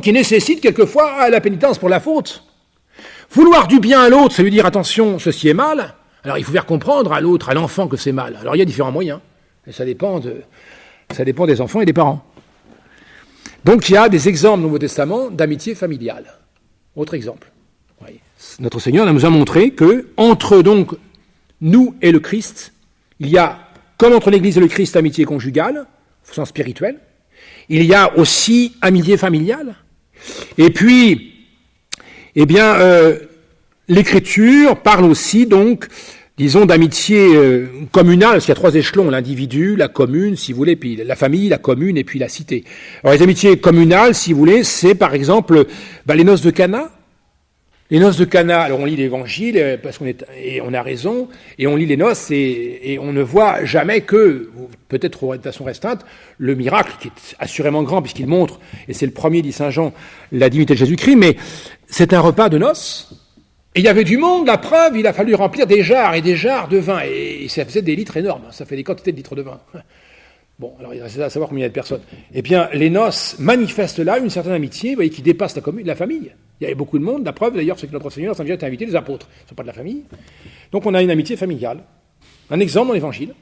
qui nécessite quelquefois la pénitence pour la faute. Vouloir du bien à l'autre, ça veut dire attention, ceci est mal. Alors il faut faire comprendre à l'autre, à l'enfant que c'est mal. Alors il y a différents moyens. Et ça dépend des enfants et des parents. Donc il y a des exemples au Nouveau Testament d'amitié familiale. Autre exemple. Oui. Notre Seigneur nous a montré que entre donc nous et le Christ, il y a, comme entre l'Église et le Christ, amitié conjugale, au sens spirituel. Il y a aussi amitié familiale. Et puis, eh bien, l'Écriture parle aussi, donc, disons, d'amitié communale, parce qu'il y a 3 échelons, l'individu, la commune, si vous voulez, puis la famille, la commune, et puis la cité. Alors, les amitiés communales, si vous voulez, c'est, par exemple, les noces de Cana. Les noces de Cana, alors on lit l'Évangile, parce on a raison, et on lit les noces, et on ne voit jamais que, peut-être de façon restreinte, le miracle, qui est assurément grand, puisqu'il montre, et c'est le premier, dit saint Jean, la divinité de Jésus-Christ, mais c'est un repas de noces, et il y avait du monde, la preuve, il a fallu remplir des jarres et des jarres de vin, et ça faisait des litres énormes, ça fait des quantités de litres de vin. Bon, alors il reste à savoir combien il y a de personnes. Eh bien, les noces manifestent là une certaine amitié, vous voyez, qui dépasse la famille. Il y avait beaucoup de monde, la preuve d'ailleurs, c'est que notre Seigneur a déjà été invité, les apôtres, ce ne sont pas de la famille. Donc on a une amitié familiale, un exemple dans l'Évangile.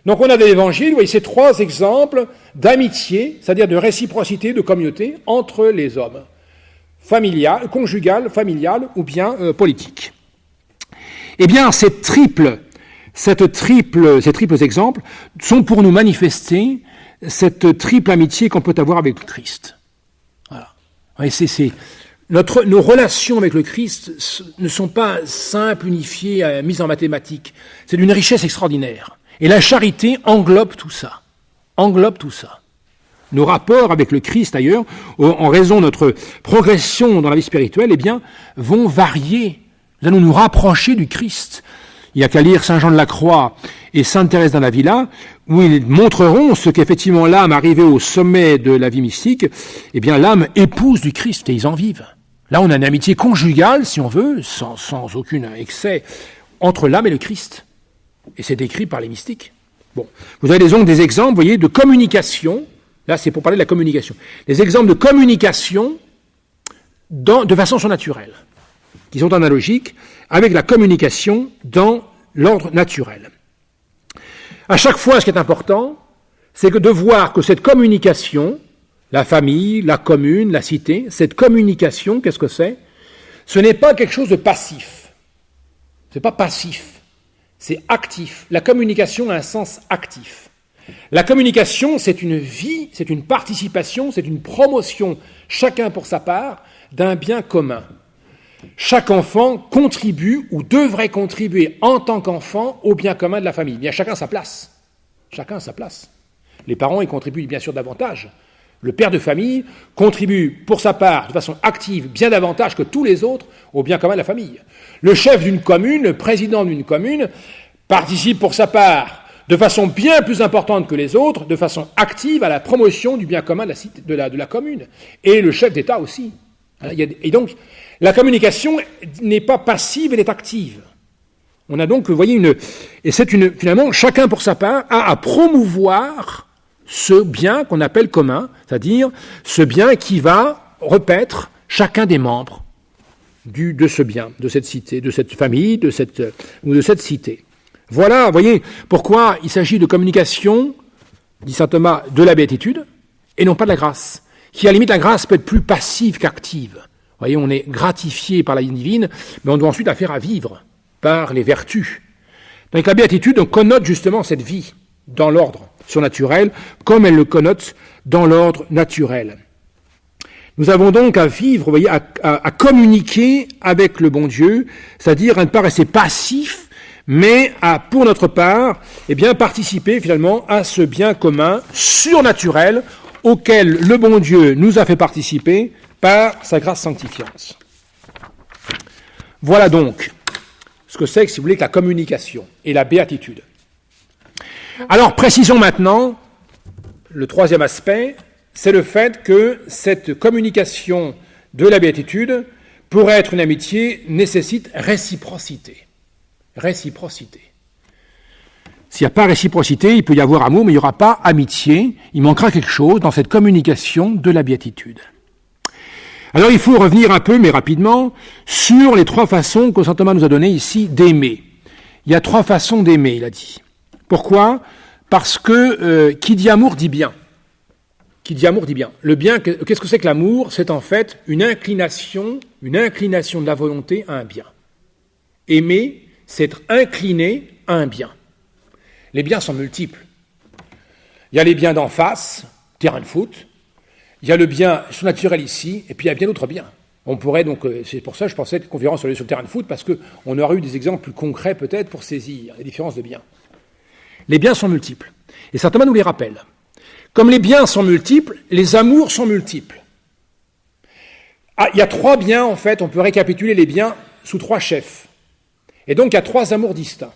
Donc on a dans l'Évangile, vous voyez, ces 3 exemples d'amitié, c'est-à-dire de réciprocité, de communauté entre les hommes. Familiale, conjugale, familiale ou bien politique. Eh bien, ces triples exemples sont pour nous manifester cette triple amitié qu'on peut avoir avec le Christ. Nos relations avec le Christ ne sont pas simples, unifiées, mises en mathématiques. C'est d'une richesse extraordinaire. Et la charité englobe tout ça. Nos rapports avec le Christ, d'ailleurs, en raison de notre progression dans la vie spirituelle, vont varier. Nous allons nous rapprocher du Christ. Il n'y a qu'à lire Saint Jean de la Croix et Sainte Thérèse d'Avila, où ils montreront ce qu'effectivement l'âme arrivée au sommet de la vie mystique, l'âme épouse du Christ et ils en vivent. Là, on a une amitié conjugale, si on veut, sans aucun excès, entre l'âme et le Christ. Et c'est décrit par les mystiques. Bon, vous avez donc des exemples, vous voyez, de communication. Là, c'est pour parler de la communication. Des exemples de communication de façon surnaturelle, qui sont analogiques avec la communication dans l'ordre naturel. À chaque fois, ce qui est important, c'est de voir que cette communication, la famille, la commune, la cité, cette communication, qu'est-ce que c'est ? Ce n'est pas quelque chose de passif. Ce n'est pas passif, c'est actif. La communication a un sens actif. La communication, c'est une vie, c'est une participation, c'est une promotion, chacun pour sa part, d'un bien commun. Chaque enfant contribue ou devrait contribuer en tant qu'enfant au bien commun de la famille. Bien, chacun sa place. Chacun sa place. Les parents y contribuent bien sûr davantage. Le père de famille contribue pour sa part de façon active bien davantage que tous les autres au bien commun de la famille. Le chef d'une commune, le président d'une commune, participe pour sa part de façon bien plus importante que les autres, de façon active à la promotion du bien commun de la commune. Et le chef d'État aussi. Et donc, la communication n'est pas passive, elle est active. On a donc, vous voyez, finalement, chacun pour sa part a à promouvoir ce bien qu'on appelle commun, c'est-à-dire ce bien qui va repaître chacun des membres de ce bien, de cette cité, de cette famille, de cette cité. Voilà, vous voyez, pourquoi il s'agit de communication, dit saint Thomas, de la béatitude, et non pas de la grâce, qui à la limite, la grâce peut être plus passive qu'active. Vous voyez, on est gratifié par la vie divine, mais on doit ensuite la faire à vivre par les vertus. Donc la béatitude, on connote justement cette vie dans l'ordre surnaturel, comme elle le connote dans l'ordre naturel. Nous avons donc à vivre, vous voyez, à communiquer avec le bon Dieu, c'est-à-dire à ne pas rester passif, mais à, pour notre part, participer finalement à ce bien commun surnaturel auquel le bon Dieu nous a fait participer par sa grâce sanctifiante. Voilà donc ce que c'est, si vous voulez, que la communication et la béatitude. Alors, précisons maintenant, le troisième aspect, c'est le fait que cette communication de la béatitude, pour être une amitié, nécessite réciprocité. Réciprocité. S'il n'y a pas réciprocité, il peut y avoir amour, mais il n'y aura pas amitié. Il manquera quelque chose dans cette communication de la béatitude. Alors, il faut revenir un peu, mais rapidement, sur les trois façons que saint Thomas nous a données ici d'aimer. Il y a trois façons d'aimer, il a dit. Pourquoi ? Parce que qui dit amour dit bien. Qui dit amour dit bien. Le bien, qu'est-ce que c'est que l'amour ? C'est en fait une inclination de la volonté à un bien. Aimer, c'est être incliné à un bien. Les biens sont multiples. Il y a les biens d'en face, terrain de foot. Il y a le bien surnaturel ici, et puis il y a bien d'autres biens. On pourrait donc, c'est pour ça que je pensais que cette conférence sur le terrain de foot, parce qu'on aurait eu des exemples plus concrets peut-être pour saisir les différences de biens. Les biens sont multiples. Et saint Thomas nous les rappelle. Comme les biens sont multiples, les amours sont multiples. Il y a trois biens, en fait, on peut récapituler les biens sous trois chefs. Et donc, il y a trois amours distincts.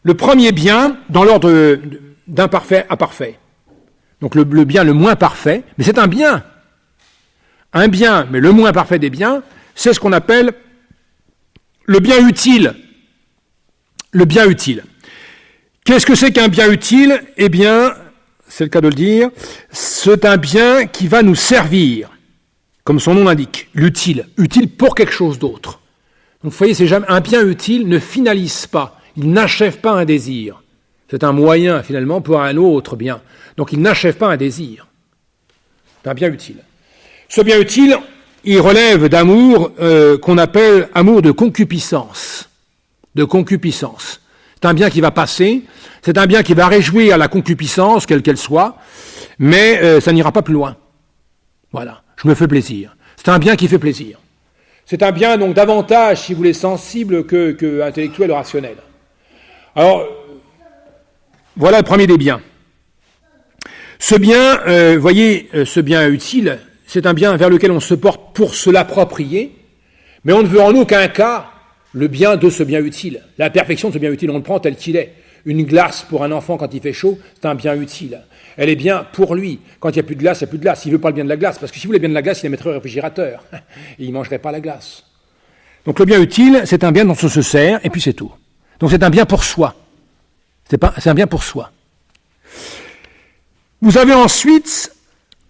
Le premier bien, dans l'ordre d'imparfait à parfait. Donc, le bien le moins parfait, mais c'est un bien. Un bien, mais le moins parfait des biens, c'est ce qu'on appelle le bien utile. Le bien utile. Qu'est-ce que c'est qu'un bien utile ? Eh bien, c'est le cas de le dire, c'est un bien qui va nous servir, comme son nom l'indique, l'utile, utile pour quelque chose d'autre. Donc vous voyez, un bien utile ne finalise pas, il n'achève pas un désir. C'est un moyen finalement pour un autre bien. Donc il n'achève pas un désir. C'est un bien utile. Ce bien utile, il relève d'amour qu'on appelle amour de concupiscence. De concupiscence. C'est un bien qui va passer, c'est un bien qui va réjouir la concupiscence, quelle qu'elle soit, mais ça n'ira pas plus loin. Voilà. Je me fais plaisir. C'est un bien qui fait plaisir. C'est un bien donc davantage, si vous voulez, sensible que intellectuel ou rationnel. Alors, voilà le premier des biens. Ce bien, voyez, ce bien utile, c'est un bien vers lequel on se porte pour se l'approprier, mais on ne veut en aucun cas le bien de ce bien utile. La perfection de ce bien utile, on le prend tel qu'il est. Une glace pour un enfant quand il fait chaud, c'est un bien utile. Elle est bien pour lui. Quand il n'y a plus de glace, il n'y a plus de glace. Il ne veut pas le bien de la glace, parce que s'il voulait le bien de la glace, il la mettrait au réfrigérateur. Et il ne mangerait pas la glace. Donc le bien utile, c'est un bien dont on se sert, et puis c'est tout. Donc c'est un bien pour soi. C'est un bien pour soi. Vous avez ensuite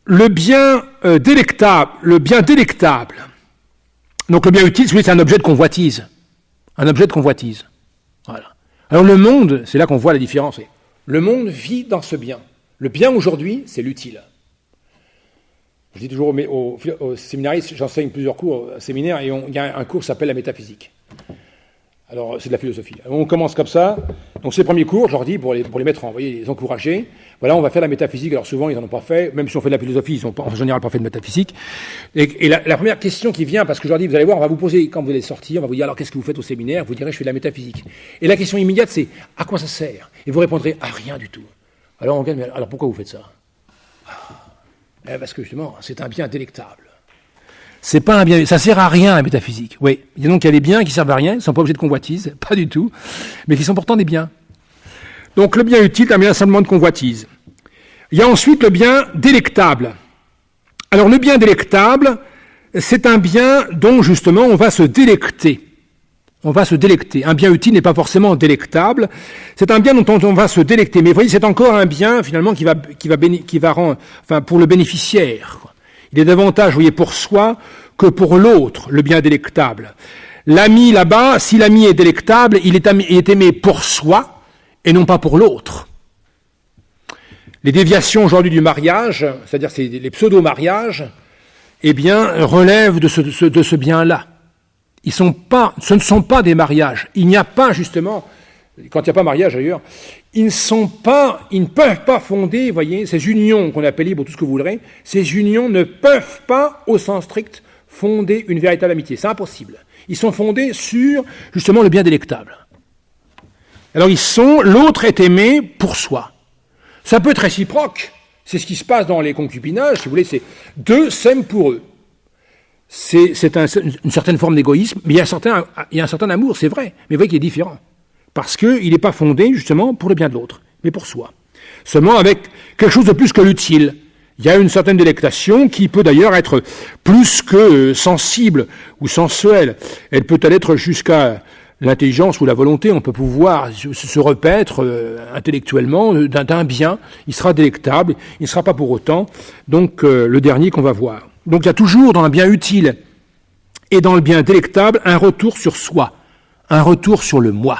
le bien délectable. Le bien délectable. Donc le bien utile, c'est un objet de convoitise. Un objet de convoitise. Voilà. Alors le monde, c'est là qu'on voit la différence. Le monde vit dans ce bien. Le bien aujourd'hui, c'est l'utile. Je dis toujours aux séminaristes, j'enseigne plusieurs cours au séminaire, et il y a un cours qui s'appelle la métaphysique. Alors, c'est de la philosophie. Alors, on commence comme ça. Donc, ces premiers cours, je leur dis, pour les mettre en, les encourager, voilà, on va faire la métaphysique. Alors, souvent, ils n'en ont pas fait. Même si on fait de la philosophie, ils n'ont pas, en général, pas fait de métaphysique. Et la première question qui vient, parce que je leur dis, vous allez voir, on va vous poser, quand vous allez sortir, on va vous dire, alors, qu'est-ce que vous faites au séminaire? Vous direz, je fais de la métaphysique. Et la question immédiate, c'est, à quoi ça sert? Et vous répondrez, à rien du tout. Alors, on gagne, alors, pourquoi vous faites ça? Parce que, justement, c'est un bien délectable. C'est pas un bien, ça sert à rien la métaphysique. Oui, il y a des biens qui servent à rien, ils sont pas objets de convoitise, pas du tout, mais qui sont pourtant des biens. Donc le bien utile est un bien simplement de convoitise. Il y a ensuite le bien délectable. Alors le bien délectable, c'est un bien dont justement on va se délecter. On va se délecter. Un bien utile n'est pas forcément délectable. C'est un bien dont on va se délecter. Mais vous voyez, c'est encore un bien finalement qui va rendre, enfin pour le bénéficiaire. Il est davantage, vous voyez, pour soi que pour l'autre, le bien délectable. L'ami là-bas, si l'ami est délectable, il est aimé pour soi et non pas pour l'autre. Les déviations aujourd'hui du mariage, c'est-à-dire les pseudo-mariages, eh bien, relèvent de ce bien-là. Ce ne sont pas des mariages. Il n'y a pas, justement, quand il n'y a pas mariage d'ailleurs, ils ne peuvent pas fonder, vous voyez, ces unions qu'on appelle libres, tout ce que vous voudrez, ces unions ne peuvent pas, au sens strict, fonder une véritable amitié. C'est impossible. Ils sont fondés sur, justement, le bien délectable. Alors l'autre est aimé pour soi. Ça peut être réciproque. C'est ce qui se passe dans les concubinages, si vous voulez, c'est deux s'aiment pour eux. C'est une certaine forme d'égoïsme, mais il y a un certain amour, c'est vrai, mais vous voyez qu'il est différent. Parce qu'il n'est pas fondé, justement, pour le bien de l'autre, mais pour soi. Seulement avec quelque chose de plus que l'utile. Il y a une certaine délectation qui peut d'ailleurs être plus que sensible ou sensuelle. Elle peut aller être jusqu'à l'intelligence ou la volonté. On peut pouvoir se repaître intellectuellement d'un bien. Il sera délectable, il ne sera pas pour autant. Donc le dernier qu'on va voir. Donc il y a toujours dans un bien utile et dans le bien délectable un retour sur soi, un retour sur le moi.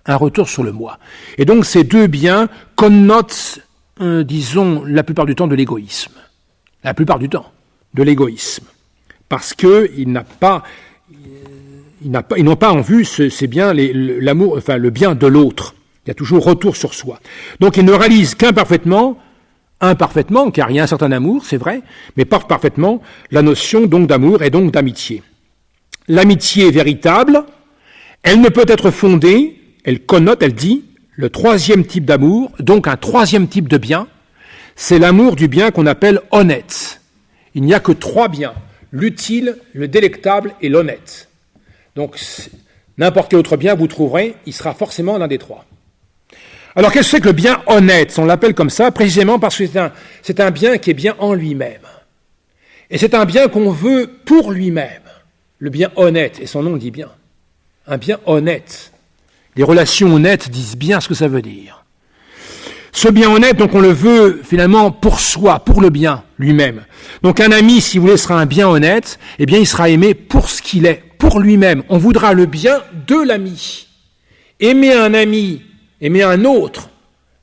Un retour sur le moi. Et donc ces deux biens connotent, disons, la plupart du temps de l'égoïsme. La plupart du temps, de l'égoïsme. Parce qu'ils n'ont pas en vue ces biens, l'amour, enfin le bien de l'autre. Il y a toujours retour sur soi. Donc ils ne réalisent imparfaitement, car il y a un certain amour, c'est vrai, mais pas parfaitement, la notion donc d'amour et donc d'amitié. L'amitié véritable, elle ne peut être fondée, elle connote, elle dit, le troisième type d'amour, donc un troisième type de bien, c'est l'amour du bien qu'on appelle honnête. Il n'y a que trois biens, l'utile, le délectable et l'honnête. Donc, n'importe quel autre bien vous trouverez, il sera forcément l'un des trois. Alors, qu'est-ce que c'est que le bien honnête? On l'appelle comme ça précisément parce que c'est un bien qui est bien en lui-même. Et c'est un bien qu'on veut pour lui-même. Le bien honnête, et son nom dit bien. Un bien honnête. Les relations honnêtes disent bien ce que ça veut dire. Ce bien honnête, donc on le veut finalement pour soi, pour le bien lui-même. Donc un ami, si vous voulez, sera un bien honnête, eh bien il sera aimé pour ce qu'il est, pour lui-même. On voudra le bien de l'ami. Aimer un ami, aimer un autre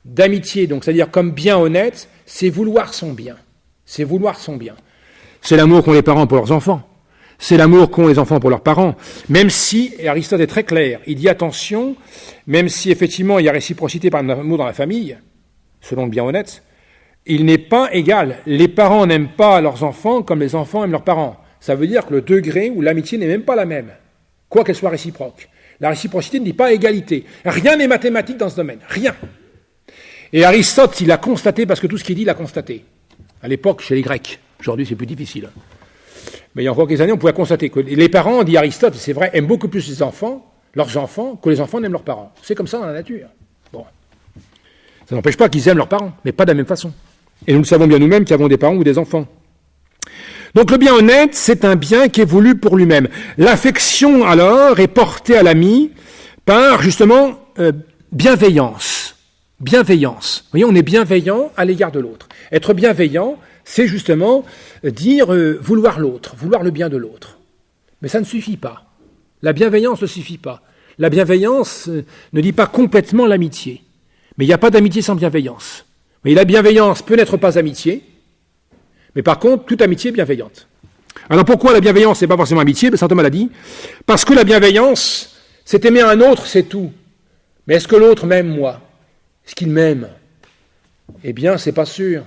d'amitié, donc c'est-à-dire comme bien honnête, c'est vouloir son bien. C'est vouloir son bien. C'est l'amour qu'ont les parents pour leurs enfants. C'est l'amour qu'ont les enfants pour leurs parents. Même si, et Aristote est très clair, il dit attention, même si effectivement il y a réciprocité par l'amour dans la famille, selon le bien honnête, il n'est pas égal. Les parents n'aiment pas leurs enfants comme les enfants aiment leurs parents. Ça veut dire que le degré où l'amitié n'est même pas la même, quoi qu'elle soit réciproque. La réciprocité ne dit pas égalité. Rien n'est mathématique dans ce domaine, rien. Et Aristote, il a constaté, parce que tout ce qu'il dit, il a constaté. À l'époque, chez les Grecs. Aujourd'hui, c'est plus difficile. Mais il y a encore quelques années, on pouvait constater que les parents, dit Aristote, c'est vrai, aiment beaucoup plus leurs enfants, que les enfants n'aiment leurs parents. C'est comme ça dans la nature. Bon. Ça n'empêche pas qu'ils aiment leurs parents, mais pas de la même façon. Et nous le savons bien nous-mêmes qui avons des parents ou des enfants. Donc le bien honnête, c'est un bien qui est voulu pour lui-même. L'affection, alors, est portée à l'ami par, justement, bienveillance. Bienveillance. Vous voyez, on est bienveillant à l'égard de l'autre. Être bienveillant, c'est justement dire vouloir l'autre, vouloir le bien de l'autre. Mais ça ne suffit pas. La bienveillance ne suffit pas. La bienveillance ne dit pas complètement l'amitié. Mais il n'y a pas d'amitié sans bienveillance. Mais la bienveillance peut n'être pas amitié, mais par contre, toute amitié est bienveillante. Alors pourquoi la bienveillance n'est pas forcément amitié? Saint Thomas l'a dit. Parce que la bienveillance, c'est aimer un autre, c'est tout. Mais est-ce que l'autre m'aime, moi? Est-ce qu'il m'aime? Eh bien, c'est pas sûr.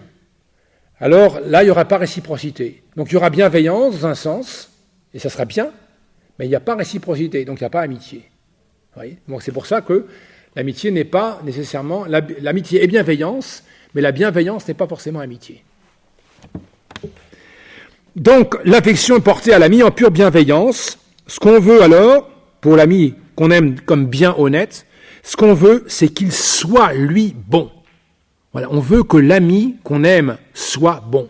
Alors là, il n'y aura pas réciprocité. Donc il y aura bienveillance dans un sens, et ça sera bien, mais il n'y a pas réciprocité, donc il n'y a pas amitié. Vous voyez? Donc c'est pour ça que l'amitié n'est pas nécessairement... L'amitié est bienveillance, mais la bienveillance n'est pas forcément amitié. Donc l'affection est portée à l'ami en pure bienveillance. Ce qu'on veut alors, pour l'ami qu'on aime comme bien honnête, ce qu'on veut, c'est qu'il soit, lui, bon. Voilà, on veut que l'ami qu'on aime soit bon.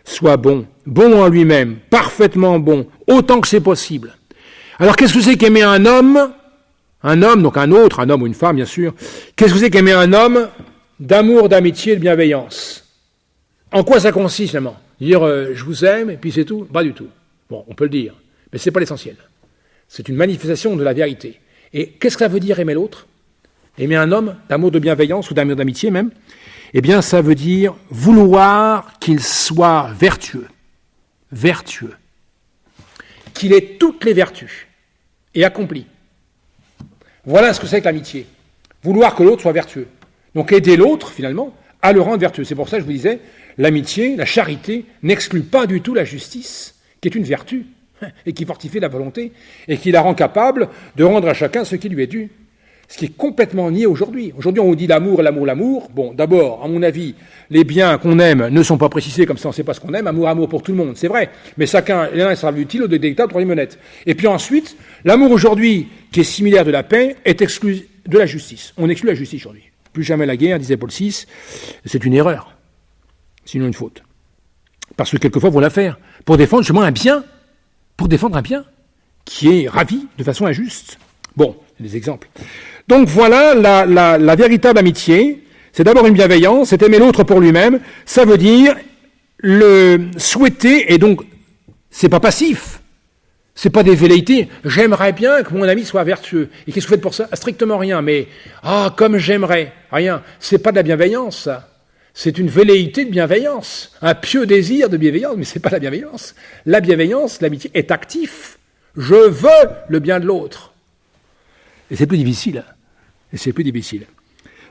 Soit bon. Bon en lui-même, parfaitement bon, autant que c'est possible. Alors qu'est-ce que c'est qu'aimer un homme, donc un autre, un homme ou une femme, bien sûr. Qu'est-ce que c'est qu'aimer un homme d'amour, d'amitié et de bienveillance? En quoi ça consiste, finalement? Dire je vous aime, et puis c'est tout? Pas du tout. Bon, on peut le dire, mais ce n'est pas l'essentiel. C'est une manifestation de la vérité. Et qu'est-ce que ça veut dire aimer l'autre? Aimer un homme d'amour de bienveillance ou d'amour d'amitié même? Eh bien, ça veut dire vouloir qu'il soit vertueux. Vertueux. Qu'il ait toutes les vertus et accompli. Voilà ce que c'est que l'amitié. Vouloir que l'autre soit vertueux. Donc aider l'autre, finalement, à le rendre vertueux. C'est pour ça que je vous disais, l'amitié, la charité, n'exclut pas du tout la justice, qui est une vertu, et qui fortifie la volonté, et qui la rend capable de rendre à chacun ce qui lui est dû. Ce qui est complètement nié aujourd'hui. Aujourd'hui, on dit l'amour, l'amour, l'amour. Bon, d'abord, à mon avis, les biens qu'on aime ne sont pas précisés comme ça, on ne sait pas ce qu'on aime. Amour, amour pour tout le monde, c'est vrai. Mais chacun, l'un sera utile, l'autre délectable pour les monettes. Et puis ensuite, l'amour aujourd'hui, qui est similaire de la paix, est exclu de la justice. On exclut la justice aujourd'hui. Plus jamais la guerre, disait Paul VI. C'est une erreur. Sinon une faute. Parce que quelquefois, vont la faire. Pour défendre justement un bien. Pour défendre un bien qui est ravi de façon injuste. Bon, c'est des exemples. Donc voilà, la véritable amitié, c'est d'abord une bienveillance, c'est aimer l'autre pour lui-même, ça veut dire le souhaiter, et donc c'est pas passif, c'est pas des velléités, j'aimerais bien que mon ami soit vertueux, et qu'est-ce que vous faites pour ça? Strictement rien, mais comme j'aimerais, rien, c'est pas de la bienveillance, ça. C'est une velléité de bienveillance, un pieux désir de bienveillance, mais c'est pas la bienveillance. La bienveillance, l'amitié est actif, je veux le bien de l'autre. Et c'est plus difficile.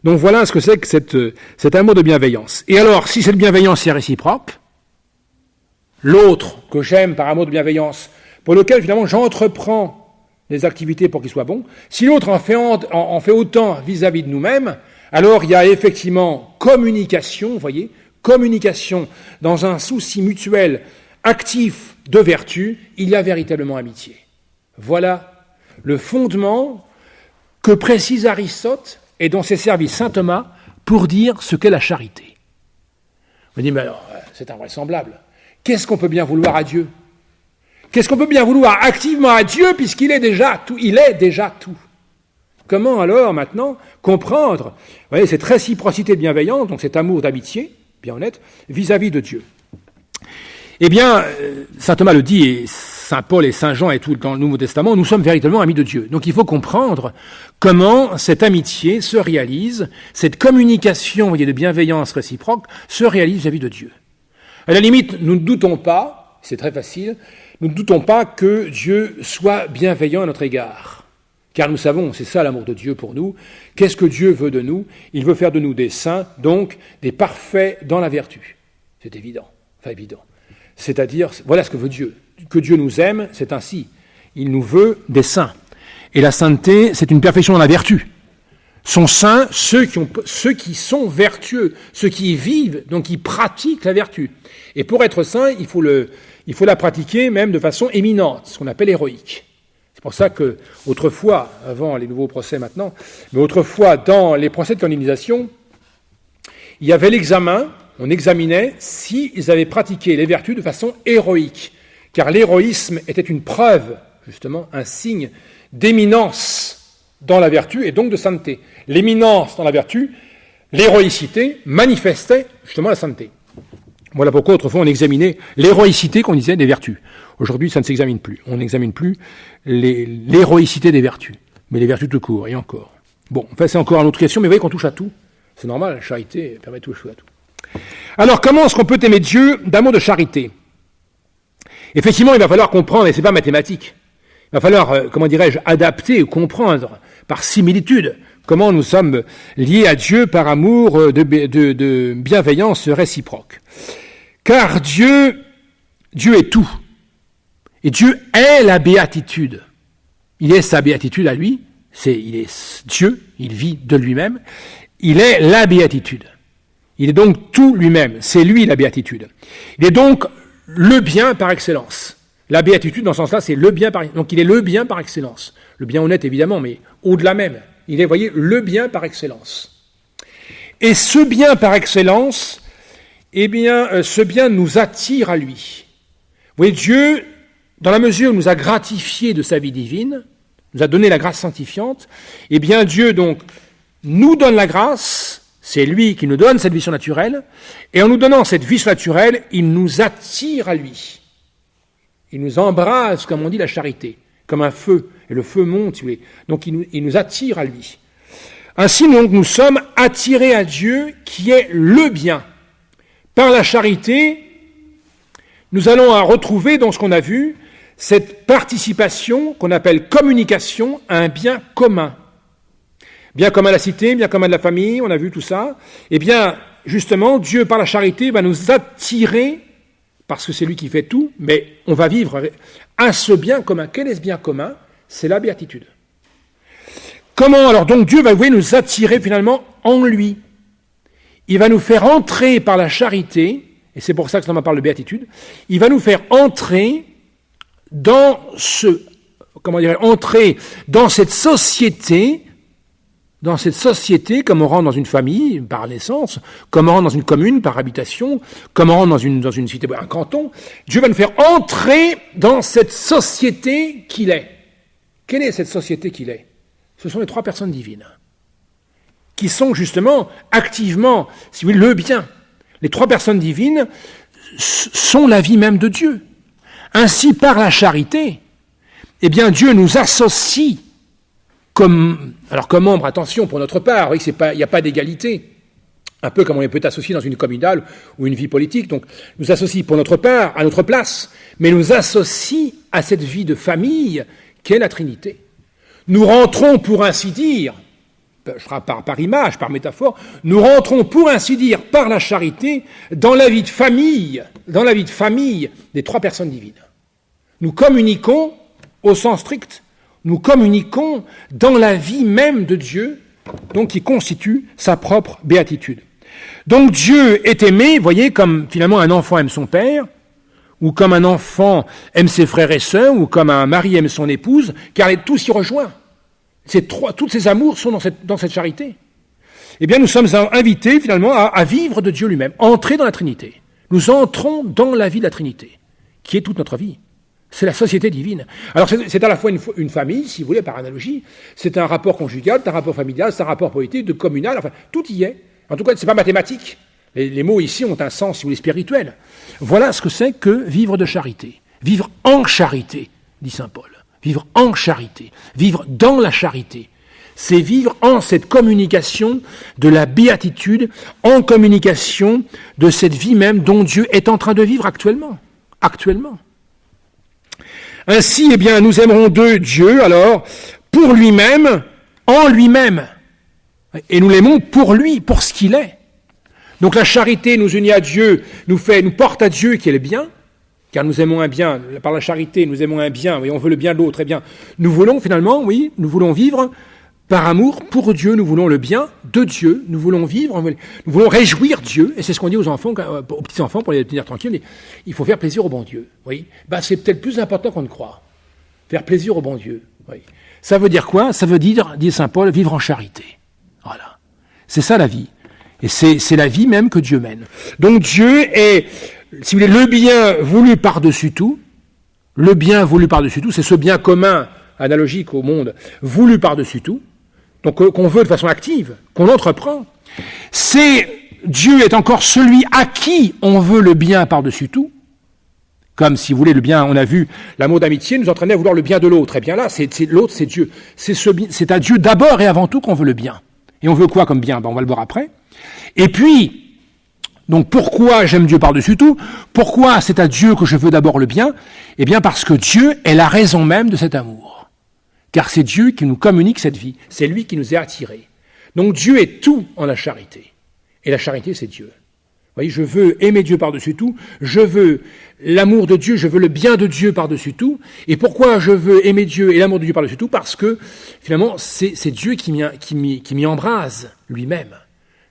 Donc voilà ce que c'est que cet amour de bienveillance. Et alors, si cette bienveillance est réciproque, l'autre que j'aime par amour de bienveillance, pour lequel finalement j'entreprends des activités pour qu'il soit bon, si l'autre en fait autant vis-à-vis de nous-mêmes, alors il y a effectivement communication, vous voyez, communication dans un souci mutuel actif de vertu, il y a véritablement amitié. Voilà le fondement que précise Aristote et dont s'est servi saint Thomas pour dire ce qu'est la charité. On dit, mais alors, c'est invraisemblable. Qu'est-ce qu'on peut bien vouloir à Dieu? Qu'est-ce qu'on peut bien vouloir activement à Dieu puisqu'il est déjà tout? Il est déjà tout. Comment alors maintenant comprendre, vous voyez, cette réciprocité de bienveillance, donc cet amour d'amitié, bien honnête, vis-à-vis de Dieu? Eh bien, saint Thomas le dit, et saint Paul et saint Jean et tout dans le Nouveau Testament, nous sommes véritablement amis de Dieu. Donc il faut comprendre comment cette amitié se réalise, cette communication, vous voyez, de bienveillance réciproque se réalise vis-à-vis de Dieu. À la limite, nous ne doutons pas, c'est très facile, nous ne doutons pas que Dieu soit bienveillant à notre égard, Car nous savons, c'est ça l'amour de Dieu pour nous, qu'est-ce que Dieu veut de nous? Il veut faire de nous des saints, donc des parfaits dans la vertu. C'est évident, évident. C'est-à-dire, voilà ce que veut Dieu. Que Dieu nous aime, c'est ainsi. Il nous veut des saints. Et la sainteté, c'est une perfection dans la vertu. Sont saints ceux qui sont vertueux, ceux qui vivent, donc qui pratiquent la vertu. Et pour être saint, il faut la pratiquer même de façon éminente, ce qu'on appelle héroïque. C'est pour ça que, autrefois, avant les nouveaux procès maintenant, mais autrefois, dans les procès de canonisation, il y avait l'examen, on examinait s'ils avaient pratiqué les vertus de façon héroïque. Car l'héroïsme était une preuve, justement, un signe d'éminence dans la vertu et donc de sainteté. L'éminence dans la vertu, l'héroïcité manifestait justement la sainteté. Voilà pourquoi autrefois on examinait l'héroïcité qu'on disait des vertus. Aujourd'hui, ça ne s'examine plus. On n'examine plus l'héroïcité des vertus, mais les vertus tout court, et encore. Bon, enfin, c'est encore une autre question, mais vous voyez qu'on touche à tout. C'est normal, la charité permet de toucher à tout. Alors, comment est-ce qu'on peut aimer Dieu d'amour de charité? Effectivement, il va falloir comprendre, et c'est pas mathématique, il va falloir, adapter ou comprendre par similitude comment nous sommes liés à Dieu par amour de bienveillance réciproque. Car Dieu est tout. Et Dieu est la béatitude. Il est sa béatitude à lui. Il est Dieu, il vit de lui-même. Il est la béatitude. Il est donc tout lui-même. C'est lui la béatitude. Il est donc le bien par excellence. La béatitude, dans ce sens-là, c'est le bien par excellence. Donc il est le bien par excellence. Le bien honnête, évidemment, mais au-delà même. Il est, vous voyez, le bien par excellence. Et ce bien par excellence, ce bien nous attire à lui. Vous voyez, Dieu, dans la mesure où il nous a gratifiés de sa vie divine, nous a donné la grâce sanctifiante, Dieu, donc, nous donne la grâce, c'est lui qui nous donne cette vie surnaturelle, et en nous donnant cette vie surnaturelle, il nous attire à lui. Il nous embrase, comme on dit, la charité, comme un feu, et le feu monte, donc il nous attire à lui. Ainsi, donc, nous sommes attirés à Dieu, qui est le bien. Par la charité, nous allons retrouver, dans ce qu'on a vu, cette participation qu'on appelle communication à un bien commun. Bien commun de la cité, bien commun de la famille, on a vu tout ça. Justement, Dieu, par la charité, va nous attirer, parce que c'est lui qui fait tout, mais on va vivre à ce bien commun. Quel est ce bien commun? C'est la béatitude. Comment alors donc Dieu va nous attirer finalement en lui? Il va nous faire entrer par la charité, et c'est pour ça que ça m'en parle de béatitude, il va nous faire entrer dans cette société, comme on rentre dans une famille par naissance, comme on rentre dans une commune par habitation, comme on rentre dans une cité, un canton. Dieu va nous faire entrer dans cette société qu'il est. Quelle est cette société qu'il est? Ce sont les trois personnes divines, qui sont justement activement, si vous voulez, le bien. Les trois personnes divines sont la vie même de Dieu. Ainsi, par la charité, Dieu nous associe comme membre, attention, pour notre part, il n'y a pas d'égalité, un peu comme on peut être associé dans une communale ou une vie politique, donc nous associe pour notre part, à notre place, mais nous associe à cette vie de famille qu'est la Trinité. Nous rentrons, pour ainsi dire, par image, par métaphore, nous rentrons, pour ainsi dire, par la charité, dans la vie de famille des trois personnes divines. Nous communiquons, au sens strict, nous communiquons dans la vie même de Dieu, donc qui constitue sa propre béatitude. Donc Dieu est aimé, vous voyez, comme finalement un enfant aime son père, ou comme un enfant aime ses frères et sœurs, ou comme un mari aime son épouse, car tout s'y rejoint. Toutes ces amours sont dans cette charité. Nous sommes invités finalement à vivre de Dieu lui-même, entrer dans la Trinité. Nous entrons dans la vie de la Trinité, qui est toute notre vie. C'est la société divine. Alors c'est à la fois une famille, si vous voulez, par analogie, c'est un rapport conjugal, c'est un rapport familial, c'est un rapport politique, de communal, enfin, tout y est. En tout cas, c'est pas mathématique. Les mots ici ont un sens, si vous voulez, spirituel. Voilà ce que c'est que vivre de charité. Vivre en charité, dit saint Paul. Vivre en charité. Vivre dans la charité. C'est vivre en cette communication de la béatitude, en communication de cette vie même dont Dieu est en train de vivre actuellement. Actuellement. Ainsi, nous aimerons Dieu, alors, pour lui-même, en lui-même. Et nous l'aimons pour lui, pour ce qu'il est. Donc la charité nous unit à Dieu, nous porte à Dieu qui est le bien, car nous aimons un bien, par la charité, nous aimons un bien, et on veut le bien de l'autre, eh bien, nous voulons finalement, oui, nous voulons vivre par amour pour Dieu, nous voulons le bien de Dieu, nous voulons vivre, nous voulons réjouir Dieu, et c'est ce qu'on dit aux enfants, aux petits-enfants, pour les tenir tranquilles, il faut faire plaisir au bon Dieu, oui. C'est peut-être plus important qu'on ne croit, faire plaisir au bon Dieu, oui. Ça veut dire quoi? Ça veut dire, dit saint Paul, vivre en charité. Voilà. C'est ça la vie. Et c'est la vie même que Dieu mène. Donc Dieu est, si vous voulez, le bien voulu par-dessus tout. Le bien voulu par-dessus tout, c'est ce bien commun, analogique au monde, voulu par-dessus tout. Donc qu'on veut de façon active, qu'on entreprend. Dieu est encore celui à qui on veut le bien par-dessus tout. Comme, si vous voulez, le bien, on a vu, l'amour d'amitié nous entraînait à vouloir le bien de l'autre. Eh bien là, l'autre, c'est Dieu. C'est à Dieu d'abord et avant tout qu'on veut le bien. Et on veut quoi comme bien? On va le voir après. Et puis, donc pourquoi j'aime Dieu par-dessus tout? Pourquoi c'est à Dieu que je veux d'abord le bien? Eh bien parce que Dieu est la raison même de cet amour. Car c'est Dieu qui nous communique cette vie. C'est lui qui nous est attirés. Donc Dieu est tout en la charité. Et la charité, c'est Dieu. Vous voyez, je veux aimer Dieu par-dessus tout, je veux l'amour de Dieu, je veux le bien de Dieu par-dessus tout. Et pourquoi je veux aimer Dieu et l'amour de Dieu par-dessus tout? Parce que, finalement, c'est Dieu qui m'y embrase lui-même.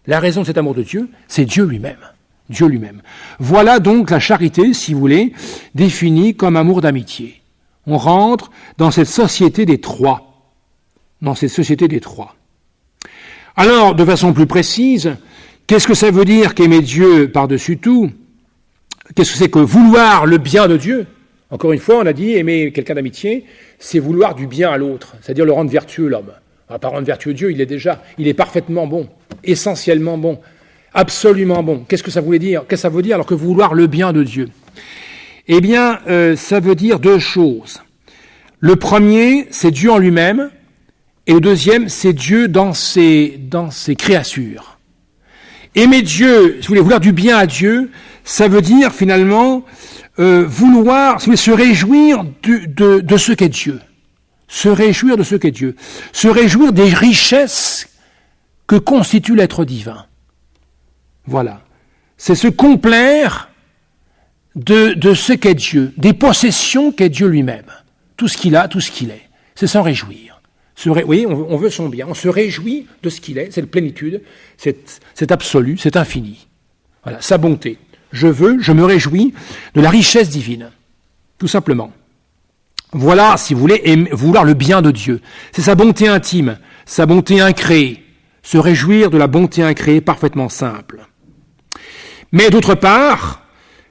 La raison de cet amour de Dieu, c'est Dieu lui-même. Dieu lui-même. Voilà donc la charité, si vous voulez, définie comme amour d'amitié. On rentre dans cette société des trois. Dans cette société des trois. Alors, de façon plus précise, qu'est-ce que ça veut dire qu'aimer Dieu par-dessus tout? Qu'est-ce que c'est que vouloir le bien de Dieu? Encore une fois, on a dit, aimer quelqu'un d'amitié, c'est vouloir du bien à l'autre, c'est-à-dire le rendre vertueux, l'homme. On va pas rendre vertueux Dieu, il est parfaitement bon, essentiellement bon, absolument bon. Qu'est-ce que ça voulait dire? Qu'est-ce que ça veut dire alors que vouloir le bien de Dieu? Eh bien, ça veut dire deux choses. Le premier, c'est Dieu en lui-même, et le deuxième, c'est Dieu dans ses créatures. Aimer Dieu, si vous voulez, vouloir du bien à Dieu, ça veut dire finalement vouloir, si vous voulez, se réjouir de ce qu'est Dieu. Se réjouir de ce qu'est Dieu. Se réjouir des richesses que constitue l'être divin. Voilà. C'est se complaire de ce qu'est Dieu, des possessions qu'est Dieu lui-même. Tout ce qu'il a, tout ce qu'il est. C'est s'en réjouir. Oui, on veut son bien, on se réjouit de ce qu'il est, c'est la plénitude, c'est absolu, c'est infini. Voilà, sa bonté. Je me réjouis de la richesse divine, tout simplement. Voilà, si vous voulez, vouloir le bien de Dieu. C'est sa bonté intime, sa bonté incréée, se réjouir de la bonté incréée parfaitement simple. Mais d'autre part,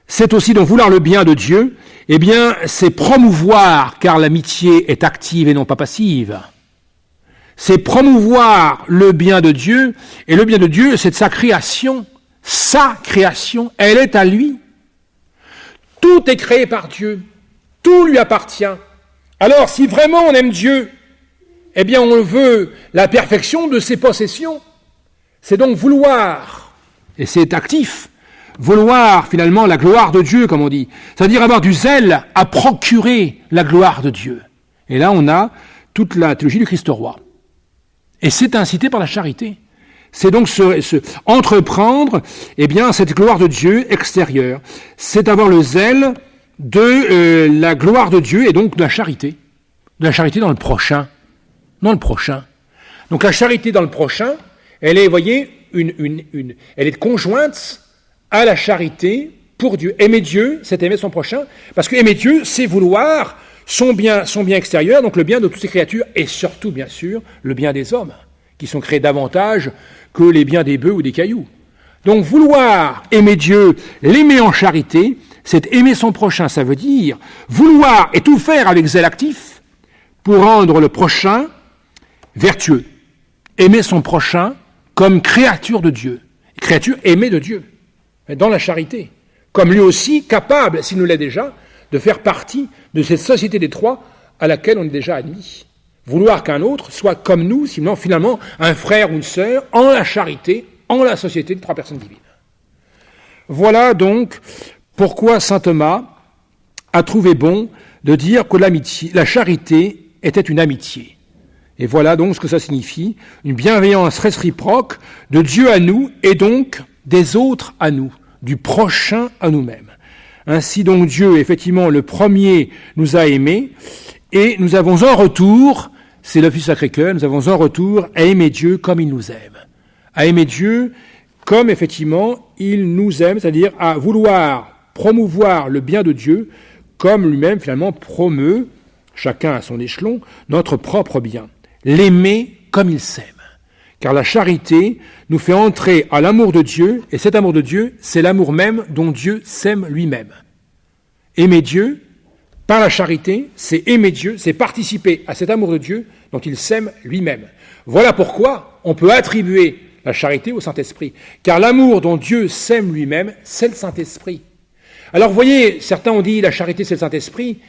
c'est aussi donc vouloir le bien de Dieu, eh bien, c'est promouvoir, car l'amitié est active et non pas passive. C'est promouvoir le bien de Dieu, et le bien de Dieu, c'est de sa création, elle est à lui. Tout est créé par Dieu, tout lui appartient. Alors, si vraiment on aime Dieu, eh bien on veut la perfection de ses possessions. C'est donc vouloir, et c'est actif, vouloir finalement la gloire de Dieu, comme on dit, c'est-à-dire avoir du zèle à procurer la gloire de Dieu. Et là, on a toute la théologie du Christ roi. Et c'est incité par la charité. C'est donc entreprendre, eh bien, cette gloire de Dieu extérieure. C'est avoir le zèle de la gloire de Dieu et donc de la charité. De la charité dans le prochain. Dans le prochain. Donc la charité dans le prochain, elle est, vous voyez, elle est conjointe à la charité pour Dieu. Aimer Dieu, c'est aimer son prochain, parce que aimer Dieu, c'est vouloir son bien extérieur, donc le bien de toutes ces créatures, et surtout, bien sûr, le bien des hommes, qui sont créés davantage que les biens des bœufs ou des cailloux. Donc vouloir aimer Dieu, l'aimer en charité, c'est aimer son prochain, ça veut dire vouloir et tout faire avec zèle actif pour rendre le prochain vertueux. Aimer son prochain comme créature de Dieu, créature aimée de Dieu, dans la charité, comme lui aussi capable, s'il nous l'est déjà, de faire partie de cette société des trois à laquelle on est déjà admis. Vouloir qu'un autre soit comme nous, sinon finalement un frère ou une sœur, en la charité, en la société de trois personnes divines. Voilà donc pourquoi saint Thomas a trouvé bon de dire que la charité était une amitié. Et voilà donc ce que ça signifie, une bienveillance réciproque de Dieu à nous et donc des autres à nous, du prochain à nous-mêmes. Ainsi donc Dieu, effectivement, le premier nous a aimés et nous avons en retour, c'est l'Office Sacré-Cœur, nous avons en retour à aimer Dieu comme il nous aime. À aimer Dieu comme effectivement il nous aime, c'est-à-dire à vouloir promouvoir le bien de Dieu comme lui-même finalement promeut, chacun à son échelon, notre propre bien. L'aimer comme il s'aime. Car la charité nous fait entrer à l'amour de Dieu, et cet amour de Dieu, c'est l'amour même dont Dieu s'aime lui-même. Aimer Dieu, par la charité, c'est aimer Dieu, c'est participer à cet amour de Dieu dont il s'aime lui-même. Voilà pourquoi on peut attribuer la charité au Saint-Esprit. Car l'amour dont Dieu s'aime lui-même, c'est le Saint-Esprit. Alors vous voyez, certains ont dit la charité c'est le Saint-Esprit,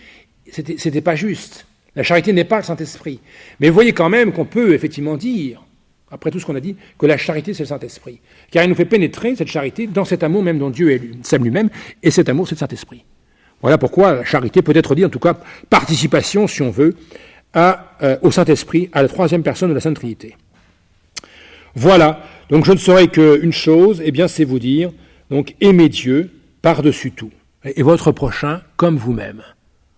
c'était pas juste. La charité n'est pas le Saint-Esprit. Mais vous voyez quand même qu'on peut effectivement dire, après tout ce qu'on a dit, que la charité c'est le Saint-Esprit. Car il nous fait pénétrer, cette charité, dans cet amour même dont Dieu s'aime lui-même, et cet amour c'est le Saint-Esprit. Voilà pourquoi la charité peut être dit, en tout cas, participation, si on veut, au Saint-Esprit, à la troisième personne de la Sainte Trinité. Voilà, donc je ne saurais qu'une chose, eh bien c'est vous dire, donc aimez Dieu par-dessus tout, et votre prochain comme vous-même.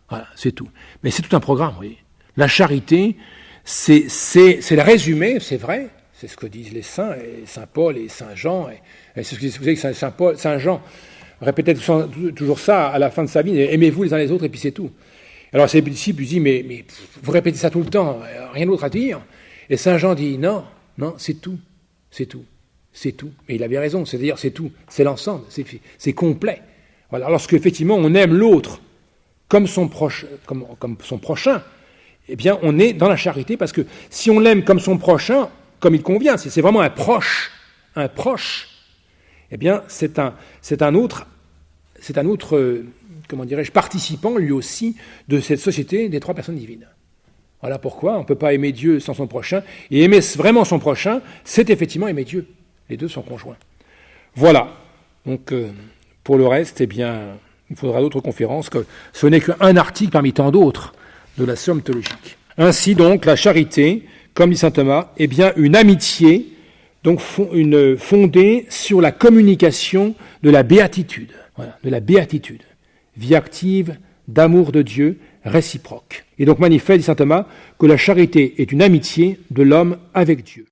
Voilà, c'est tout. Mais c'est tout un programme, vous voyez. La charité, c'est le résumé, c'est vrai, c'est ce que disent les saints, et Saint Paul et Saint Jean, et c'est ce que vous savez que Saint Jean répétait toujours ça à la fin de sa vie, aimez-vous les uns les autres, et puis c'est tout. Alors ses disciples lui disent, mais vous répétez ça tout le temps, rien d'autre à dire. Et Saint Jean dit, non, c'est tout. C'est tout. Et il avait raison, c'est-à-dire c'est tout, c'est l'ensemble, c'est complet. Voilà. Lorsque effectivement on aime l'autre comme son prochain, eh bien on est dans la charité, parce que si on l'aime comme son prochain, comme il convient, si c'est vraiment un proche, eh bien c'est un autre, comment dirais-je, participant lui aussi de cette société des trois personnes divines. Voilà pourquoi on ne peut pas aimer Dieu sans son prochain, et aimer vraiment son prochain, c'est effectivement aimer Dieu. Les deux sont conjoints. Voilà. Donc, pour le reste, eh bien, il faudra d'autres conférences, que ce n'est qu'un article parmi tant d'autres de la somme théologique. Ainsi donc, la charité, comme dit saint Thomas, est bien une amitié, donc fondée sur la communication de la béatitude. Voilà, de la béatitude. Vie active d'amour de Dieu réciproque. Et donc manifeste, dit saint Thomas, que la charité est une amitié de l'homme avec Dieu.